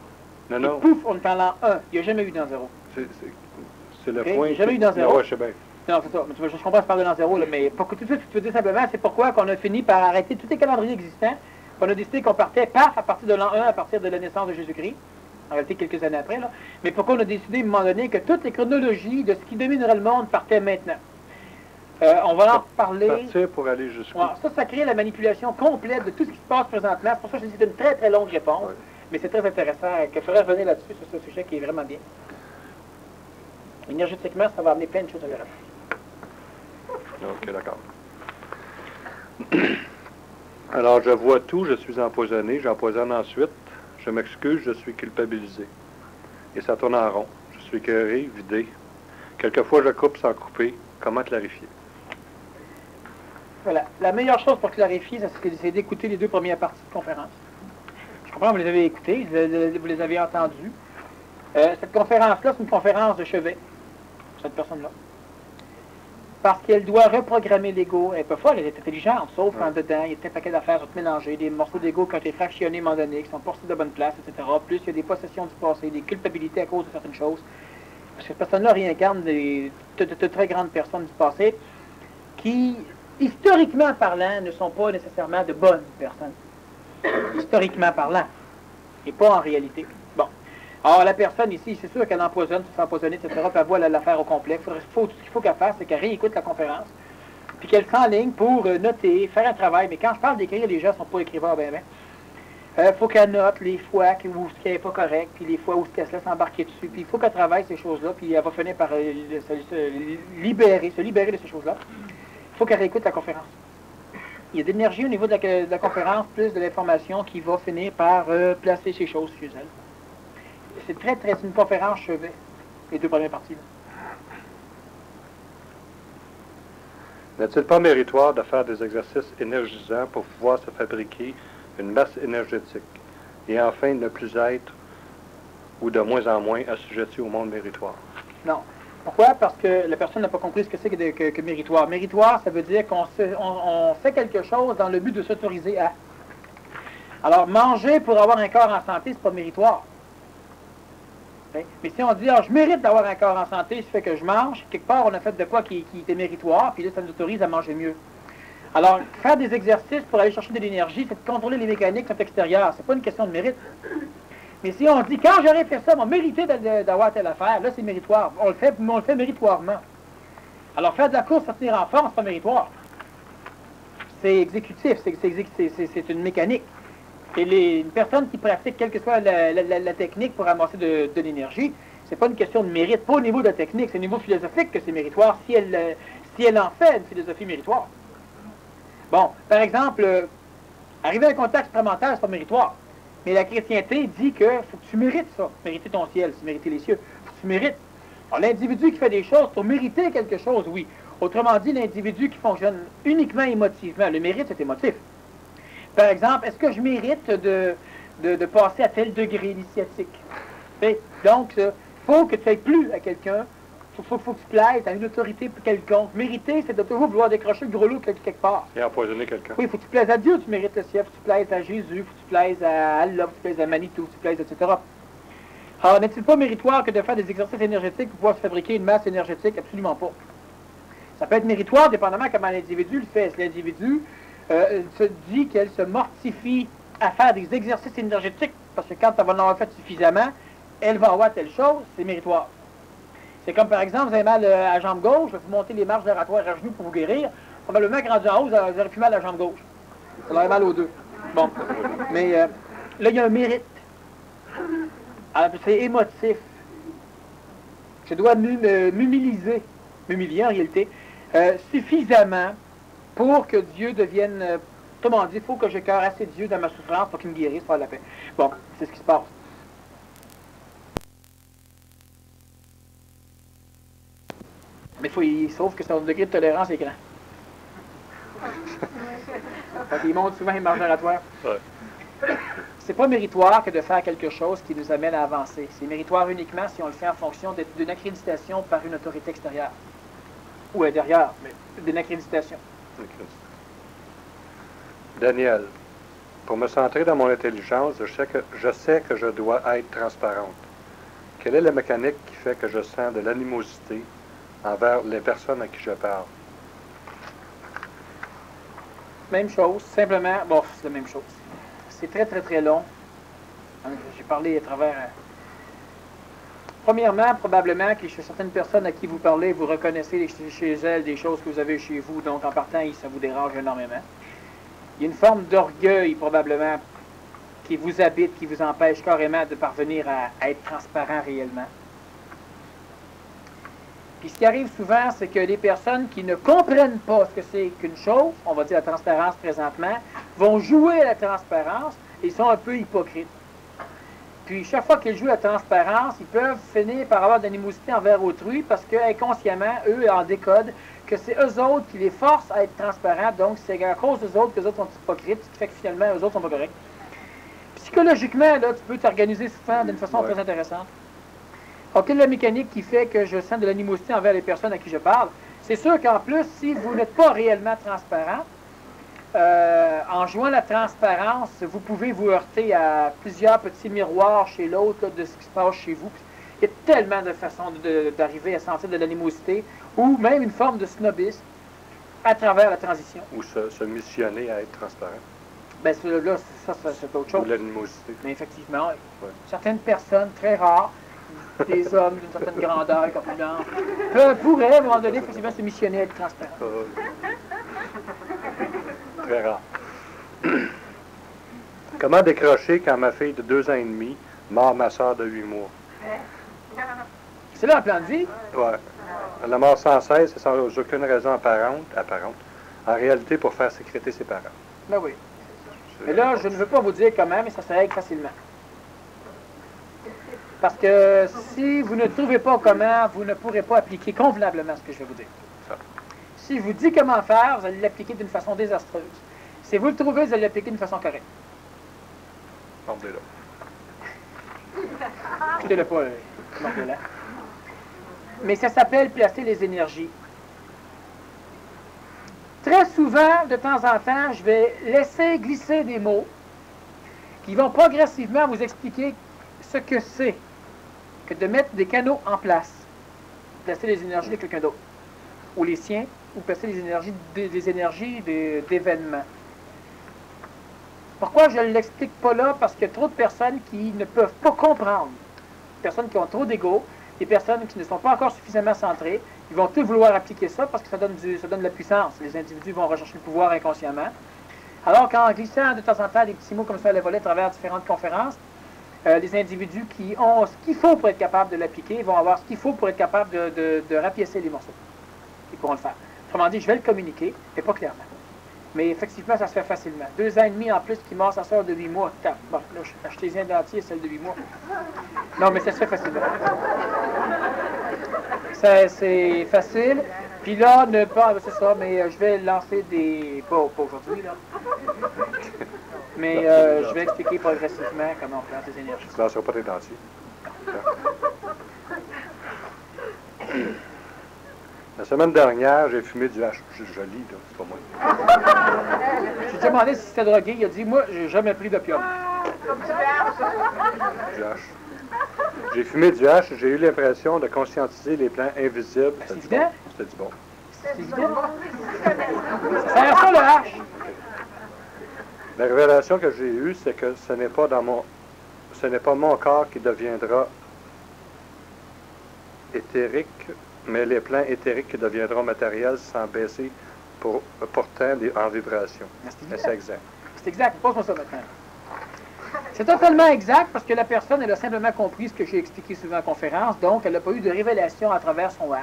Non, Et non, pouf, on est en l'an 1. Il n'y a jamais eu d'an 0. c'est le Ok, point... jamais eu dans zéro. Non, ouais, je sais bien. Non, c'est ça. Mais je comprends que tu parles de l'an 0, là, mais pour que tout de suite, tu te dis simplement, c'est pourquoi qu'on a fini par arrêter tous les calendriers existants. On a décidé qu'on partait, paf, à partir de l'an 1, à partir de la naissance de Jésus-Christ. En réalité, quelques années après, là. Mais pourquoi on a décidé, à un moment donné, que toutes les chronologies de ce qui dominerait le monde partaient maintenant. On va en parler. Partir pour aller jusqu'où? Ouais, ça crée la manipulation complète de tout ce qui se passe présentement. C'est pour ça que je dis que c'est une très, très longue réponse. Ouais. Mais c'est très intéressant. Il faudrait revenir là-dessus, sur ce sujet qui est vraiment bien. Énergétiquement, ça va amener plein de choses à l'heure. OK, d'accord. Alors, je vois tout, je suis empoisonné, j'empoisonne ensuite, je m'excuse, je suis culpabilisé. Et ça tourne en rond. Je suis écœuré, vidé. Quelquefois, je coupe sans couper. Comment clarifier? Voilà. La meilleure chose pour clarifier, c'est d'écouter les deux premières parties de conférence. Je comprends, vous les avez écoutées, vous les avez entendues. Cette conférence-là, c'est une conférence de chevet, cette personne-là. Parce qu'elle doit reprogrammer l'ego. Elle n'est pas folle, elle est intelligente, sauf en dedans, il y a un paquet d'affaires toutes mélangées, des morceaux d'ego qui ont été fractionnés à un moment donné, qui sont portés de bonne place, etc. Plus il y a des possessions du passé, des culpabilités à cause de certaines choses. Parce que cette personne-là réincarne de très grandes personnes du passé qui, historiquement parlant, ne sont pas nécessairement de bonnes personnes. Historiquement parlant. Et pas en réalité. Bon. Alors, la personne ici, c'est sûr qu'elle empoisonne, se fait empoisonner, etc., puis elle voit l'affaire au complet. Tout ce qu'il faut qu'elle fasse, c'est qu'elle réécoute la conférence, puis qu'elle s'enligne pour noter, faire un travail. Mais quand je parle d'écrire, les gens ne sont pas écrivains, il faut qu'elle note les fois où ce qui n'est pas correct, puis les fois où ce qu'elle se laisse embarquer dessus. Puis il faut qu'elle travaille ces choses-là, puis elle va finir par se libérer de ces choses-là. Il faut qu'elle réécoute la conférence. Il y a de l'énergie au niveau de la conférence, plus de l'information qui va finir par placer ces choses chez elle. C'est c'est une conférence chevet, les deux premières parties. N'est-il pas méritoire de faire des exercices énergisants pour pouvoir se fabriquer une masse énergétique et enfin ne plus être ou de moins en moins assujetti au monde méritoire? Non. Pourquoi? Parce que la personne n'a pas compris ce que c'est que méritoire. Méritoire, ça veut dire qu'on fait quelque chose dans le but de s'autoriser à. Alors, manger pour avoir un corps en santé, c'est pas méritoire. Mais si on dit, je mérite d'avoir un corps en santé, ça fait que je mange, quelque part, on a fait de quoi qui était méritoire, puis là, ça nous autorise à manger mieux. Alors, faire des exercices pour aller chercher de l'énergie, c'est de contrôler les mécaniques qui sont extérieures. C'est pas une question de mérite. Mais si on dit, quand j'aurais fait ça, on méritait d'avoir telle affaire, là, c'est méritoire. On le fait, mais on le fait méritoirement. Alors, faire de la course, se tenir en forme, c'est pas méritoire. C'est exécutif, c'est une mécanique. Et une personne qui pratique, quelle que soit la technique pour ramasser de l'énergie, c'est pas une question de mérite, pas au niveau de la technique, c'est au niveau philosophique que c'est méritoire, si elle en fait une philosophie méritoire. Bon, par exemple, arriver à un contact supramental, c'est pas méritoire. Mais la chrétienté dit que faut que tu mérites ça, mériter ton ciel, c'est mériter les cieux. Faut que tu mérites. Alors, l'individu qui fait des choses pour mériter quelque chose, oui. Autrement dit, l'individu qui fonctionne uniquement émotivement, le mérite, c'est émotif. Par exemple, est-ce que je mérite de passer à tel degré initiatique? Donc, il faut que tu aies plu à quelqu'un, il faut que tu plaises à une autorité quelconque. Mériter, c'est de toujours vouloir décrocher le gros lot quelque part. Et empoisonner quelqu'un. Oui, il faut que tu plaises à Dieu, tu mérites le ciel, il faut que tu plaises à Jésus, il faut que tu plaises à Allah, il faut que tu plaises à Manitou, il faut que tu plaises, etc. Alors, n'est-il pas méritoire que de faire des exercices énergétiques pour pouvoir se fabriquer une masse énergétique? Absolument pas. Ça peut être méritoire, dépendamment comment l'individu le fait. Si l'individu se dit qu'elle se mortifie à faire des exercices énergétiques, parce que quand elle va en avoir fait suffisamment, elle va avoir telle chose, c'est méritoire. C'est comme par exemple, vous avez mal à la jambe gauche, vous montez les marches gératoires à genoux pour vous guérir, probablement que rendu en haut, vous n'aurez plus mal à la jambe gauche. Vous aurez mal aux deux. Bon. Mais là, il y a un mérite. C'est émotif. Je dois m'humilier en réalité, suffisamment pour que Dieu devienne... autrement dit, il faut que je cœur assez Dieu dans ma souffrance pour qu'il me guérisse, pour la paix. Bon, c'est ce qui se passe. Mais sauf que son degré de tolérance est grand. Il monte souvent les marges gératoires. Ouais. C'est pas méritoire que de faire quelque chose qui nous amène à avancer. C'est méritoire uniquement si on le fait en fonction d'une accréditation par une autorité extérieure. Ou intérieure, mais d'une accréditation. Daniel, pour me centrer dans mon intelligence, je sais que je dois être transparente. Quelle est la mécanique qui fait que je sens de l'animosité envers les personnes à qui je parle? Même chose, simplement, bon, c'est la même chose. C'est très, très, très long. J'ai parlé à travers... Premièrement, probablement que chez certaines personnes à qui vous parlez, vous reconnaissez chez elles des choses que vous avez chez vous, donc en partant, ça vous dérange énormément. Il y a une forme d'orgueil, probablement, qui vous habite, qui vous empêche carrément de parvenir à être transparent réellement. Puis ce qui arrive souvent, c'est que les personnes qui ne comprennent pas ce que c'est qu'une chose, on va dire la transparence présentement, vont jouer à la transparence et sont un peu hypocrites. Puis chaque fois qu'ils jouent à la transparence, ils peuvent finir par avoir de l'animosité envers autrui parce que inconsciemment, eux en décodent que c'est eux autres qui les forcent à être transparents, donc c'est à cause d'eux autres que les autres sont hypocrites, ce qui fait que finalement, eux autres sont pas corrects. Psychologiquement, là, tu peux t'organiser souvent d'une façon très intéressante. Alors, quelle est la mécanique qui fait que je sens de l'animosité envers les personnes à qui je parle? C'est sûr qu'en plus, si vous n'êtes pas réellement transparent, en jouant la transparence, vous pouvez vous heurter à plusieurs petits miroirs chez l'autre de ce qui se passe chez vous. Il y a tellement de façons d'arriver à sentir de l'animosité ou même une forme de snobisme à travers la transition. Ou se missionner à être transparent. Bien, là, ça c'est autre chose. Ou l'animosité. Mais effectivement, certaines personnes, très rares, des hommes d'une certaine grandeur, corpulence, pourraient, à un moment donné, effectivement, se missionner à être transparents. Très rare. Comment décrocher quand ma fille de 2 ans et demi mord ma soeur de 8 mois? C'est là un plan de vie? Oui. Elle la mord sans cesse et sans aucune raison apparente, en réalité pour faire sécréter ses parents. Ben oui. Mais là, je ne veux pas vous dire comment, mais ça se règle facilement. Parce que si vous ne trouvez pas comment, vous ne pourrez pas appliquer convenablement ce que je vais vous dire. Ça. Si je vous dis comment faire, vous allez l'appliquer d'une façon désastreuse. Si vous le trouvez, vous allez l'appliquer d'une façon correcte. Mordez-le. Écoutez-le pas, mordez-le. Mais ça s'appelle placer les énergies. Très souvent, de temps en temps, je vais laisser glisser des mots qui vont progressivement vous expliquer ce que c'est que de mettre des canaux en place. Placer les énergies de quelqu'un d'autre. Ou les siens, ou placer les énergies d'événements. Pourquoi je ne l'explique pas là? Parce qu'il y a trop de personnes qui ne peuvent pas comprendre. Des personnes qui ont trop d'ego, des personnes qui ne sont pas encore suffisamment centrées, ils vont tous vouloir appliquer ça parce que ça donne de la puissance. Les individus vont rechercher le pouvoir inconsciemment. Alors qu'en glissant de temps en temps des petits mots comme ça à la volée à travers différentes conférences, les individus qui ont ce qu'il faut pour être capables de l'appliquer vont avoir ce qu'il faut pour être capables de rapiécer les morceaux. Ils pourront le faire. Autrement dit, je vais le communiquer, mais pas clairement. Mais effectivement, ça se fait facilement. 2 ans et demi en plus qui mord sa soeur de 8 mois. Bon, là, achetez-y un dentier, celle de 8 mois. Non, mais ça se fait facilement. C'est facile. Puis là, c'est ça, mais je vais lancer des... Pas aujourd'hui, là. Mais je vais expliquer progressivement comment on place les énergies. Tu ne lanceras pas tes dentiers. La semaine dernière, j'ai fumé du hache. Je lis, là, c'est pas moi. J'ai demandé si c'était drogué. Il a dit, moi, j'ai jamais pris d'opium. Du hache. J'ai fumé du hache. J'ai eu l'impression de conscientiser les plans invisibles. C'est évident? C'était du bon. C'est évident? Ça sert à ça, le hache. La révélation que j'ai eue, c'est que ce n'est pas mon corps qui deviendra éthérique, mais les plans éthériques qui deviendront matériels sans baisser pourtant en vibration. C'est exact. C'est exact. Pose-moi ça maintenant. C'est totalement exact parce que la personne, elle a simplement compris ce que j'ai expliqué souvent en conférence, donc elle n'a pas eu de révélation à travers son H.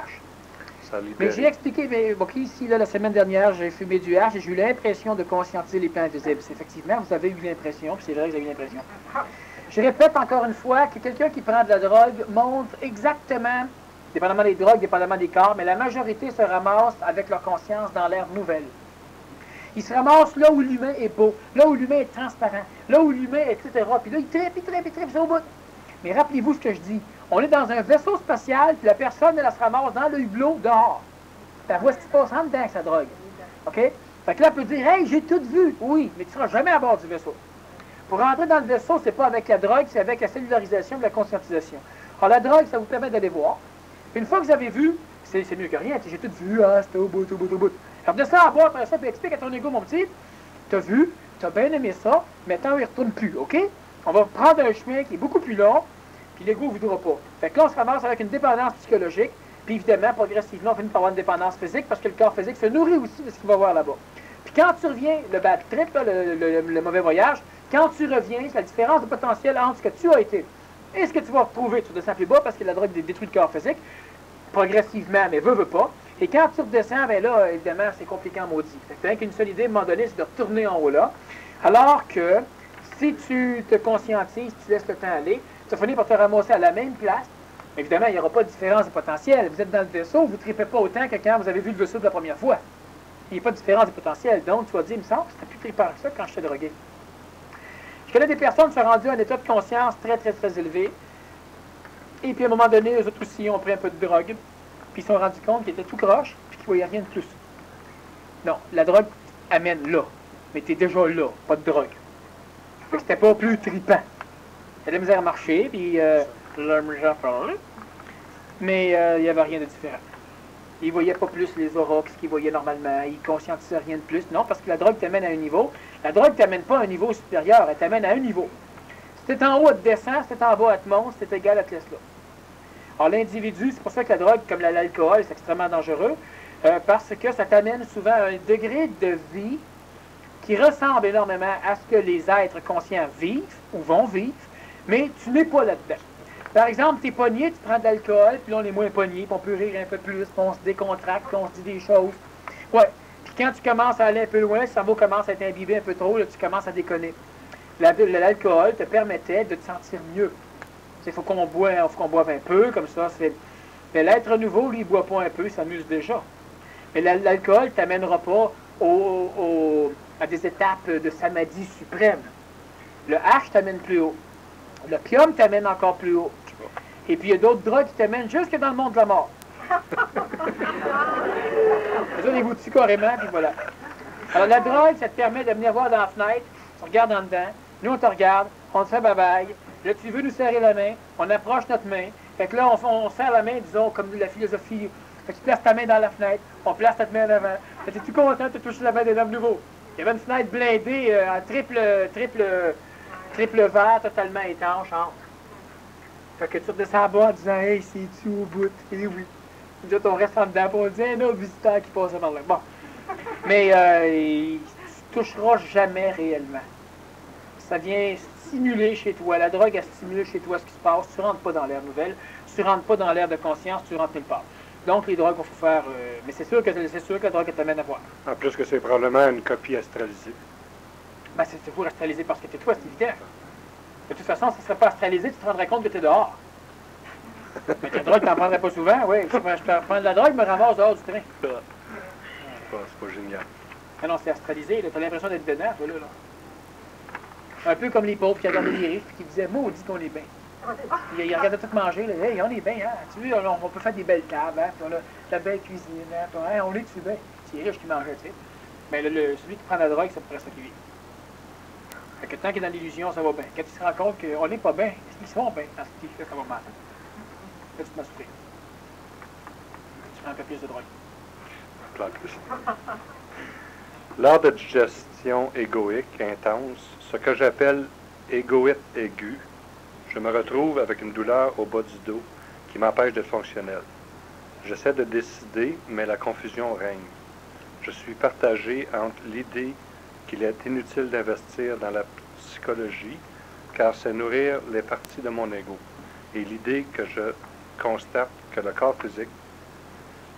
Mais j'ai expliqué, ici, là, la semaine dernière, j'ai fumé du H et j'ai eu l'impression de conscientiser les plans invisibles. Effectivement, vous avez eu l'impression, puis c'est vrai que vous avez eu l'impression. Je répète encore une fois que quelqu'un qui prend de la drogue montre exactement, dépendamment des drogues, dépendamment des corps, mais la majorité se ramasse avec leur conscience dans l'ère nouvelle. Ils se ramassent là où l'humain est beau, là où l'humain est transparent, là où l'humain, etc. Puis là, il tripe, c'est au bout. Mais rappelez-vous ce que je dis. On est dans un vaisseau spatial, puis la personne, elle se ramasse dans le hublot dehors. Puis elle voit ce qui se passe en dedans avec sa drogue. OK? Fait que là, elle peut dire, hey, j'ai tout vu. Oui, mais tu ne seras jamais à bord du vaisseau. Pour rentrer dans le vaisseau, c'est pas avec la drogue, c'est avec la cellularisation de la conscientisation. Alors, la drogue, ça vous permet d'aller voir. Puis une fois que vous avez vu, c'est mieux que rien. J'ai tout vu, c'était au bout, au bout, au bout. Alors, descends à bord après ça, puis explique à ton ego, mon petit, t'as vu, t'as bien aimé ça, maintenant, il ne retourne plus, OK? On va prendre un chemin qui est beaucoup plus long, puis l'ego ne voudra pas. Fait que là, on se ramasse avec une dépendance psychologique, puis évidemment, progressivement, on finit par avoir une dépendance physique, parce que le corps physique se nourrit aussi de ce qu'il va voir là-bas. Puis quand tu reviens, le bad trip, là, le mauvais voyage, quand tu reviens, c'est la différence de potentiel entre ce que tu as été et ce que tu vas retrouver. Tu redescends plus bas parce que la drogue détruit le corps physique, progressivement, mais veut pas. Et quand tu redescends, bien là, évidemment, c'est compliqué en maudit. Fait que tu n'as qu'une seule idée, à un moment donné, c'est de retourner en haut là. Alors que si tu te conscientises, tu laisses le temps aller, tu vas finir par te ramasser à la même place. Évidemment, il n'y aura pas de différence de potentiel. Vous êtes dans le vaisseau, vous ne tripez pas autant que quand vous avez vu le vaisseau de la première fois. Il n'y a pas de différence de potentiel. Donc, tu vas dire, il me semble que c'était plus trippant que ça quand j'étais drogué. Je connais des personnes qui sont rendues à un état de conscience très, très, très élevé. Et puis, à un moment donné, eux autres aussi ont pris un peu de drogue. Puis, ils se sont rendus compte qu'ils étaient tout croche, puis qu'ils ne voyaient rien de plus. Non, la drogue amène là. Mais tu es déjà là, pas de drogue. Fait que c'était pas plus trippant. Il y a de la misère à marcher, puis la misère à parler. Mais il n'y avait rien de différent. Ils ne voyaient pas plus les auras que ce qu'ils voyaient normalement. Ils ne conscientisaient rien de plus. Non, parce que la drogue t'amène à un niveau. La drogue ne t'amène pas à un niveau supérieur, elle t'amène à un niveau. Si t'es en haut, elle te descend, si t'es en bas, elle te monte, c'est égal, elle te laisse là. Alors l'individu, c'est pour ça que la drogue, comme l'alcool, c'est extrêmement dangereux, parce que ça t'amène souvent à un degré de vie qui ressemble énormément à ce que les êtres conscients vivent ou vont vivre, mais tu n'es pas là-dedans. Par exemple, tu es pogné, tu prends de l'alcool, puis là on est moins pogné, puis on peut rire un peu plus, puis on se décontracte, puis on se dit des choses. Ouais. Puis quand tu commences à aller un peu loin, le cerveau commence à être imbibé un peu trop, là, tu commences à déconner. L'alcool te permettait de te sentir mieux. Il faut qu'on boive un peu, comme ça. Mais l'être nouveau, lui, il ne boit pas un peu, il s'amuse déjà. Mais l'alcool ne t'amènera pas à des étapes de samadhi suprême. Le H t'amène plus haut. L'opium t'amène encore plus haut. Et puis il y a d'autres drogues qui t'amènent jusque dans le monde de la mort. Ça, les vous tue carrément, puis voilà. Alors la drogue, ça te permet de venir voir dans la fenêtre, tu regardes en dedans, nous on te regarde, on te fait bye-bye, là tu veux nous serrer la main, on approche notre main, fait que là on serre la main, disons, comme la philosophie, fait que tu places ta main dans la fenêtre, on place notre main en avant, fait que tu es tout content de toucher la main d'un homme nouveau. Il y avait une fenêtre blindée en triple verre, totalement étanche, entre. Fait que tu redescends en bas en disant, hey, c'est-tu au bout? Et oui. Nous autres, on reste en dedans, puis on dit, un autre visiteur qui passe par là. Bon. Mais tu ne toucheras jamais réellement. Ça vient stimuler chez toi. La drogue a stimulé chez toi ce qui se passe. Tu ne rentres pas dans l'ère nouvelle. Tu ne rentres pas dans l'ère de conscience. Tu rentres nulle part. Donc, les drogues, il faut faire... mais c'est sûr que la drogue t'amène à voir. En plus que c'est probablement une copie astralisée. Ben, c'est pour astraliser parce que tu es toi, c'est évident. De toute façon, ça ne serait pas astralisé, tu te rendrais compte que tu es dehors. Mais la drogue, tu n'en prendrais pas souvent, oui. Je prends de la drogue, je me ramasse dehors du train. C'est pas génial. Ah non, c'est astralisé, tu as l'impression d'être dedans, toi, là. Un peu comme les pauvres qui regardaient les riches et qui disaient, maudit qu'on est bien. Ils regardaient tout manger, là. Hey, on est bien, hein. Tu vois, on peut faire des belles tables, hein. Puis on a la belle cuisine, hein. Puis, hey, on est-tu bien? C'est riche qui mangeait, tu sais. Mais celui qui prend la drogue, c'est pour ça qu'il vit. Fait que tant qu'il est dans l'illusion, ça va bien. Quand il se rend compte qu'on n'est pas bien, ils sont bien dans ce qu'il fait, ça va mal. Là, tu te mets souffrir. Tu prends un peu plus de drogue. Pas plus. Lors de digestion égoïque intense, ce que j'appelle égoïte aigu, je me retrouve avec une douleur au bas du dos qui m'empêche d'être fonctionnel. J'essaie de décider, mais la confusion règne. Je suis partagé entre l'idée qu'il est inutile d'investir dans la psychologie, car c'est nourrir les parties de mon ego, et l'idée que je constate que le corps physique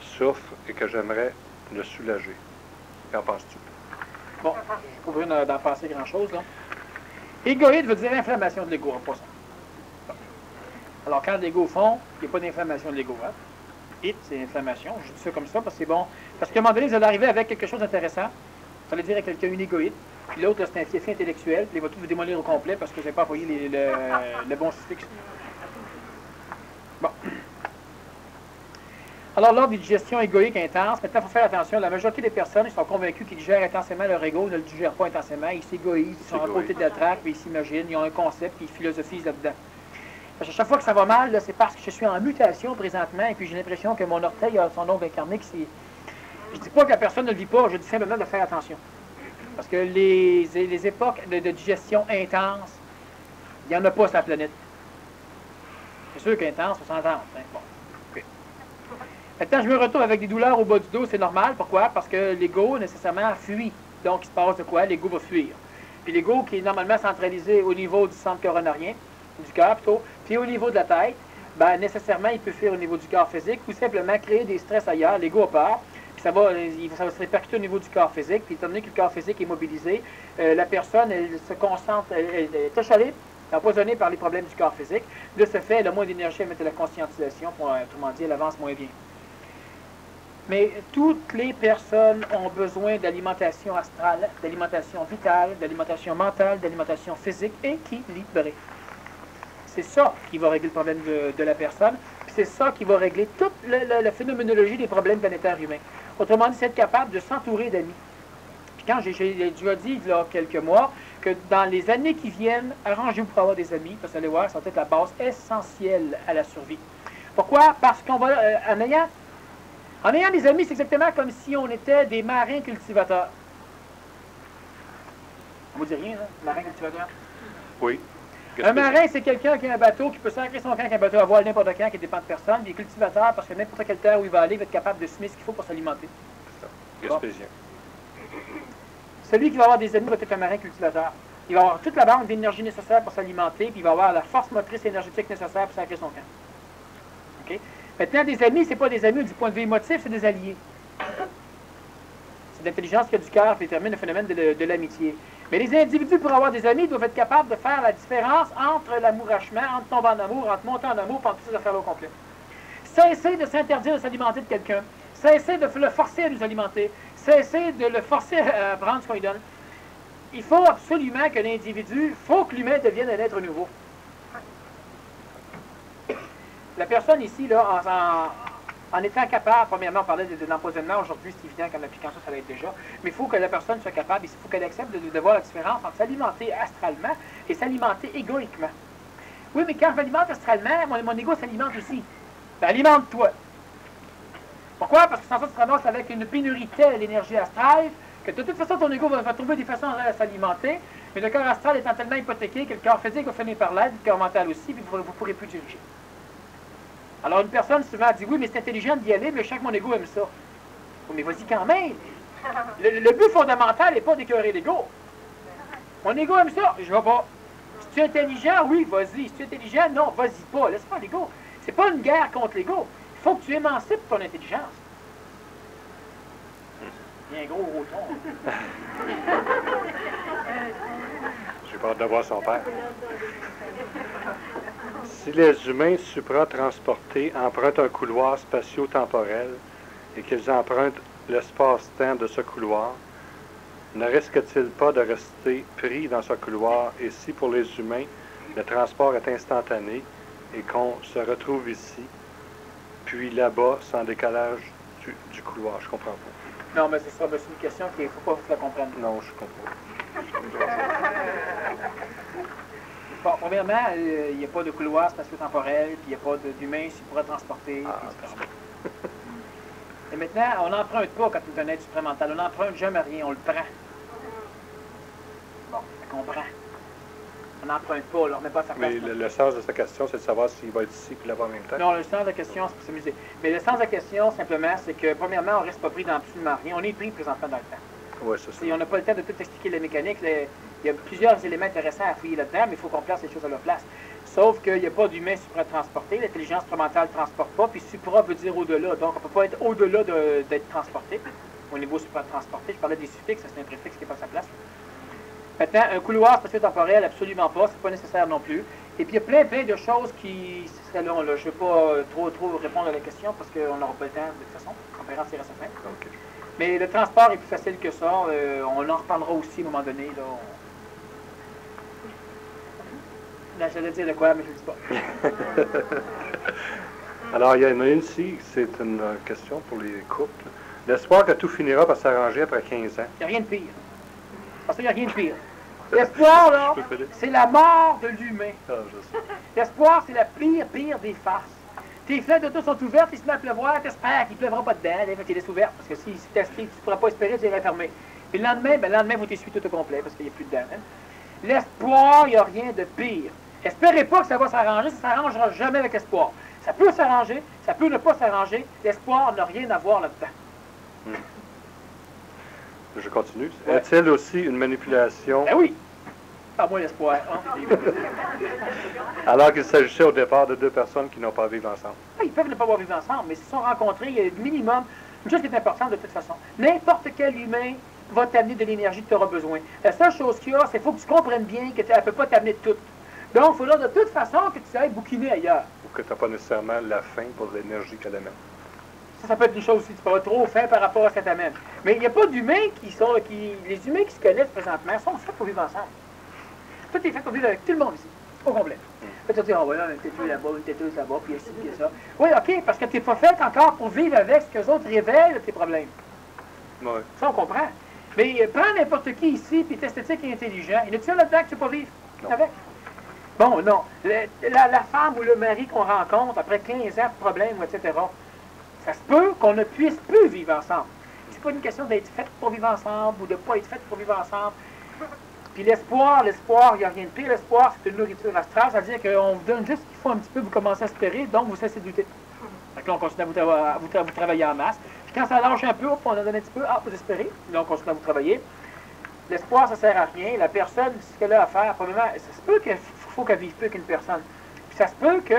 souffre et que j'aimerais le soulager. Qu'en penses-tu? Bon, je ne peux pas d'en penser grand-chose, là. Égoïde veut dire inflammation de l'ego, en passant. Bon. Alors, quand l'ego fond, il n'y a pas d'inflammation de l'ego, hein? It, c'est inflammation. Je dis ça comme ça parce que c'est bon. Parce qu'à un moment donné, vous allez arriver avec quelque chose d'intéressant. Vous allez dire à quelqu'un une égoïde, puis l'autre, c'est un fiefé intellectuel, puis il va tout vous démolir au complet parce que vous n'avez pas envoyé le bon suffixe. Bon. Alors, lors des digestions égoïques intenses, maintenant, il faut faire attention. La majorité des personnes, ils sont convaincus qu'ils digèrent intensément leur ego, ne le digèrent pas intensément. Ils s'égoïsent, ils sont à côté de la traque, puis ils s'imaginent, ils ont un concept, puis ils philosophisent là-dedans. Parce que chaque fois que ça va mal, c'est parce que je suis en mutation présentement, et puis j'ai l'impression que mon orteil a son ongle incarné. Je ne dis pas que la personne ne le vit pas, je dis simplement de faire attention. Parce que les époques de digestion intense, il n'y en a pas sur la planète. C'est sûr qu'intense, on s'entend. Hein? Bon. Okay. Maintenant, je me retrouve avec des douleurs au bas du dos, c'est normal. Pourquoi? Parce que l'ego, nécessairement, fuit. Donc, il se passe de quoi? L'ego va fuir. Puis l'ego, qui est normalement centralisé au niveau du centre coronarien, du cœur plutôt, puis au niveau de la tête, ben, nécessairement, il peut fuir au niveau du corps physique ou simplement créer des stress ailleurs. L'ego a peur, puis ça va se répercuter au niveau du corps physique. Puis étant donné que le corps physique est mobilisé, la personne, elle se concentre, elle est achalée, empoisonnée par les problèmes du corps physique. De ce fait, elle a moins d'énergie à mettre de la conscientisation, pour, autrement dit, elle avance moins bien. Mais toutes les personnes ont besoin d'alimentation astrale, d'alimentation vitale, d'alimentation mentale, d'alimentation physique équilibrée. C'est ça qui va régler le problème de la personne, puis c'est ça qui va régler toute la phénoménologie des problèmes planétaires humains. Autrement dit, c'est être capable de s'entourer d'amis. Puis quand j'ai déjà dit, il y a quelques mois, que dans les années qui viennent, arrangez-vous pour avoir des amis, parce que vous allez voir, ça va être la base essentielle à la survie. Pourquoi? Parce qu'on va, en ayant des amis, c'est exactement comme si on était des marins cultivateurs. On vous dit rien, là, marin cultivateur? Oui. Un marin, c'est quelqu'un qui a un bateau, qui peut sacrer son camp avec un bateau à voile n'importe quand, qui dépend de personne. Il est cultivateur parce que n'importe quelle terre où il va aller, il va être capable de semer ce qu'il faut pour s'alimenter. C'est ça. Gaspésien. Celui qui va avoir des amis va être un marin cultivateur. Il va avoir toute la banque d'énergie nécessaire pour s'alimenter, puis il va avoir la force motrice énergétique nécessaire pour sacrer son camp. Okay? Maintenant, des amis, c'est pas des amis du point de vue émotif, c'est des alliés. C'est l'intelligence qui a du cœur qui détermine le phénomène de l'amitié. Mais les individus, pour avoir des amis, doivent être capables de faire la différence entre l'amourachement, entre tomber en amour, entre monter en amour, entre toutes ces affaires-là au complet. Cessez de s'interdire de s'alimenter de quelqu'un. Cessez de le forcer à nous alimenter. Cessez de le forcer à prendre ce qu'on lui donne. Il faut absolument que l'individu, il faut que l'humain devienne un être nouveau. La personne ici, là, en étant capable, premièrement, on parlait de l'empoisonnement, aujourd'hui c'est évident qu'en appliquant ça, ça va être déjà, mais il faut que la personne soit capable, il faut qu'elle accepte de voir la différence entre s'alimenter astralement et s'alimenter égoïquement. Oui, mais quand je m'alimente astralement, mon ego s'alimente aussi. Ben, alimente-toi. Pourquoi? Parce que sans ça, tu te ramasses avec une pénurie telle d'énergie astrale que de toute façon, ton ego va trouver des façons à s'alimenter, mais le corps astral étant tellement hypothéqué que le corps physique va finir par l'être, le corps mental aussi, puis vous ne pourrez plus diriger. Alors, une personne souvent dit, oui, mais c'est intelligent d'y aller, mais je sens que mon ego aime ça. Oui, mais vas-y quand même. Le but fondamental n'est pas d'écœurer l'ego. Mon ego aime ça, je vais pas. Si tu es intelligent, oui, vas-y. Si tu es intelligent, non, vas-y pas. Laisse pas l'ego. C'est pas une guerre contre l'ego. Il faut que tu émancipes ton intelligence. Il y a un gros roton. J'ai peur de voir son père. Si les humains supratransportés empruntent un couloir spatio-temporel et qu'ils empruntent l'espace-temps de ce couloir, ne risque-t-il pas de rester pris dans ce couloir? Et si pour les humains, le transport est instantané et qu'on se retrouve ici, puis là-bas, sans décalage du couloir? Je comprends pas. Non, mais c'est ça, c'est une question qu'il ne faut pas la comprendre. Non, je comprends. Bon, premièrement, il n'y a pas de couloir spatio-temporel, puis il n'y a pas d'humain qui pourra transporter. Et maintenant, on n'emprunte pas quand on est un être supramental. On n'emprunte jamais rien, on le prend. Bon, on prend. On n'emprunte pas, on ne remet pas à sa place. Mais le sens de sa question, c'est de savoir s'il va être ici et là-bas en même temps. Non, le sens de la question, c'est pour s'amuser. Mais le sens de la question, simplement, c'est que, premièrement, on ne reste pas pris dans absolument rien. On est pris présentement dans le temps. Oui, c'est ça. Et on n'a pas le temps de tout expliquer la mécanique. Il y a plusieurs éléments intéressants à fouiller là-dedans, mais il faut qu'on place les choses à leur place. Sauf qu'il n'y a pas d'humain supra-transporté. L'intelligence supramentale ne transporte pas, puis supra veut dire au-delà. Donc, on ne peut pas être au-delà d'être transporté. Au niveau supra-transporté, je parlais des suffixes, c'est un préfixe qui n'est pas à sa place. Maintenant, un couloir spatio-temporel, absolument pas, c'est pas nécessaire non plus. Et puis, il y a plein de choses qui seraient longues. Je ne vais pas trop répondre à la question parce qu'on n'aura pas le temps de toute façon. La conférence ira sa fin. Okay. Mais le transport est plus facile que ça. On en reparlera aussi à un moment donné. Là, j'allais dire de quoi, mais je ne le dis pas. Alors, il y en a une ici, c'est une question pour les couples. L'espoir que tout finira par s'arranger après 15 ans. Il n'y a rien de pire. Parce qu'il n'y a rien de pire. L'espoir, là, c'est la mort de l'humain. Ah, je sais. L'espoir, c'est la pire des farces. Tes fenêtres de tout sont ouvertes, il se met à pleuvoir, t'espères qu'il ne pleuvra pas dedans, fait qu'il laisse ouvert, parce que si c'est inscrit, tu ne pourras pas espérer, tu irais fermer. Puis le lendemain, il faut t'essuyer tout au complet, parce qu'il n'y a plus dedans. Hein? L'espoir, il n'y a rien de pire. Espérez pas que ça va s'arranger, ça ne s'arrangera jamais avec l'espoir. Ça peut s'arranger, ça peut ne pas s'arranger, l'espoir n'a rien à voir là-dedans. Je continue. Ouais. Est-il aussi une manipulation? Ben oui! Pas moi l'espoir. Hein? Alors qu'il s'agissait au départ de deux personnes qui n'ont pas vécu ensemble. Ils peuvent ne pas vivre ensemble, mais s'ils sont rencontrés, il y a un minimum, une chose qui est importante de toute façon. N'importe quel humain va t'amener de l'énergie que tu auras besoin. La seule chose qu'il y a, c'est qu'il faut que tu comprennes bien qu'elle ne peut pas t'amener de tout. Donc, il faudra de toute façon que tu ailles bouquiner ailleurs. Ou que tu n'as pas nécessairement la faim pour l'énergie qu'elle amène. Ça peut être une chose aussi, tu peux avoir trop faim par rapport à ce qu'elle t'amène. Mais il n'y a pas d'humains les humains qui se connaissent présentement sont faits pour vivre ensemble. Tout est fait pour vivre avec tout le monde ici, au complet. Tu vas te dire, oh voilà, une têteuse là-bas, une têteuse là-bas, puis ici, puis ça. Oui, OK, parce que tu n'es pas fait encore pour vivre avec ce que les autres révèlent tes problèmes. Oui. Ça, on comprend. Mais prends n'importe qui ici, puis est esthétique et intelligent. Il y en a-tu là-dedans que tu ne peux pas vivre avec? Bon, non. La femme ou le mari qu'on rencontre après 15 ans de problèmes, etc., ça se peut qu'on ne puisse plus vivre ensemble. C'est pas une question d'être fait pour vivre ensemble ou de ne pas être fait pour vivre ensemble. Puis l'espoir, il n'y a rien de pire. L'espoir, c'est une nourriture astrale, c'est-à-dire qu'on vous donne juste ce qu'il faut un petit peu, vous commencez à espérer, donc vous cessez de douter. Donc là, on continue à vous travailler en masse. Puis quand ça lâche un peu, hop, on en donne un petit peu, vous espérez, donc on continue à vous travailler. L'espoir, ça ne sert à rien. La personne, ce qu'elle a à faire, probablement, ça se peut qu'il faut qu'elle vive plus qu'une personne. Puis ça se peut que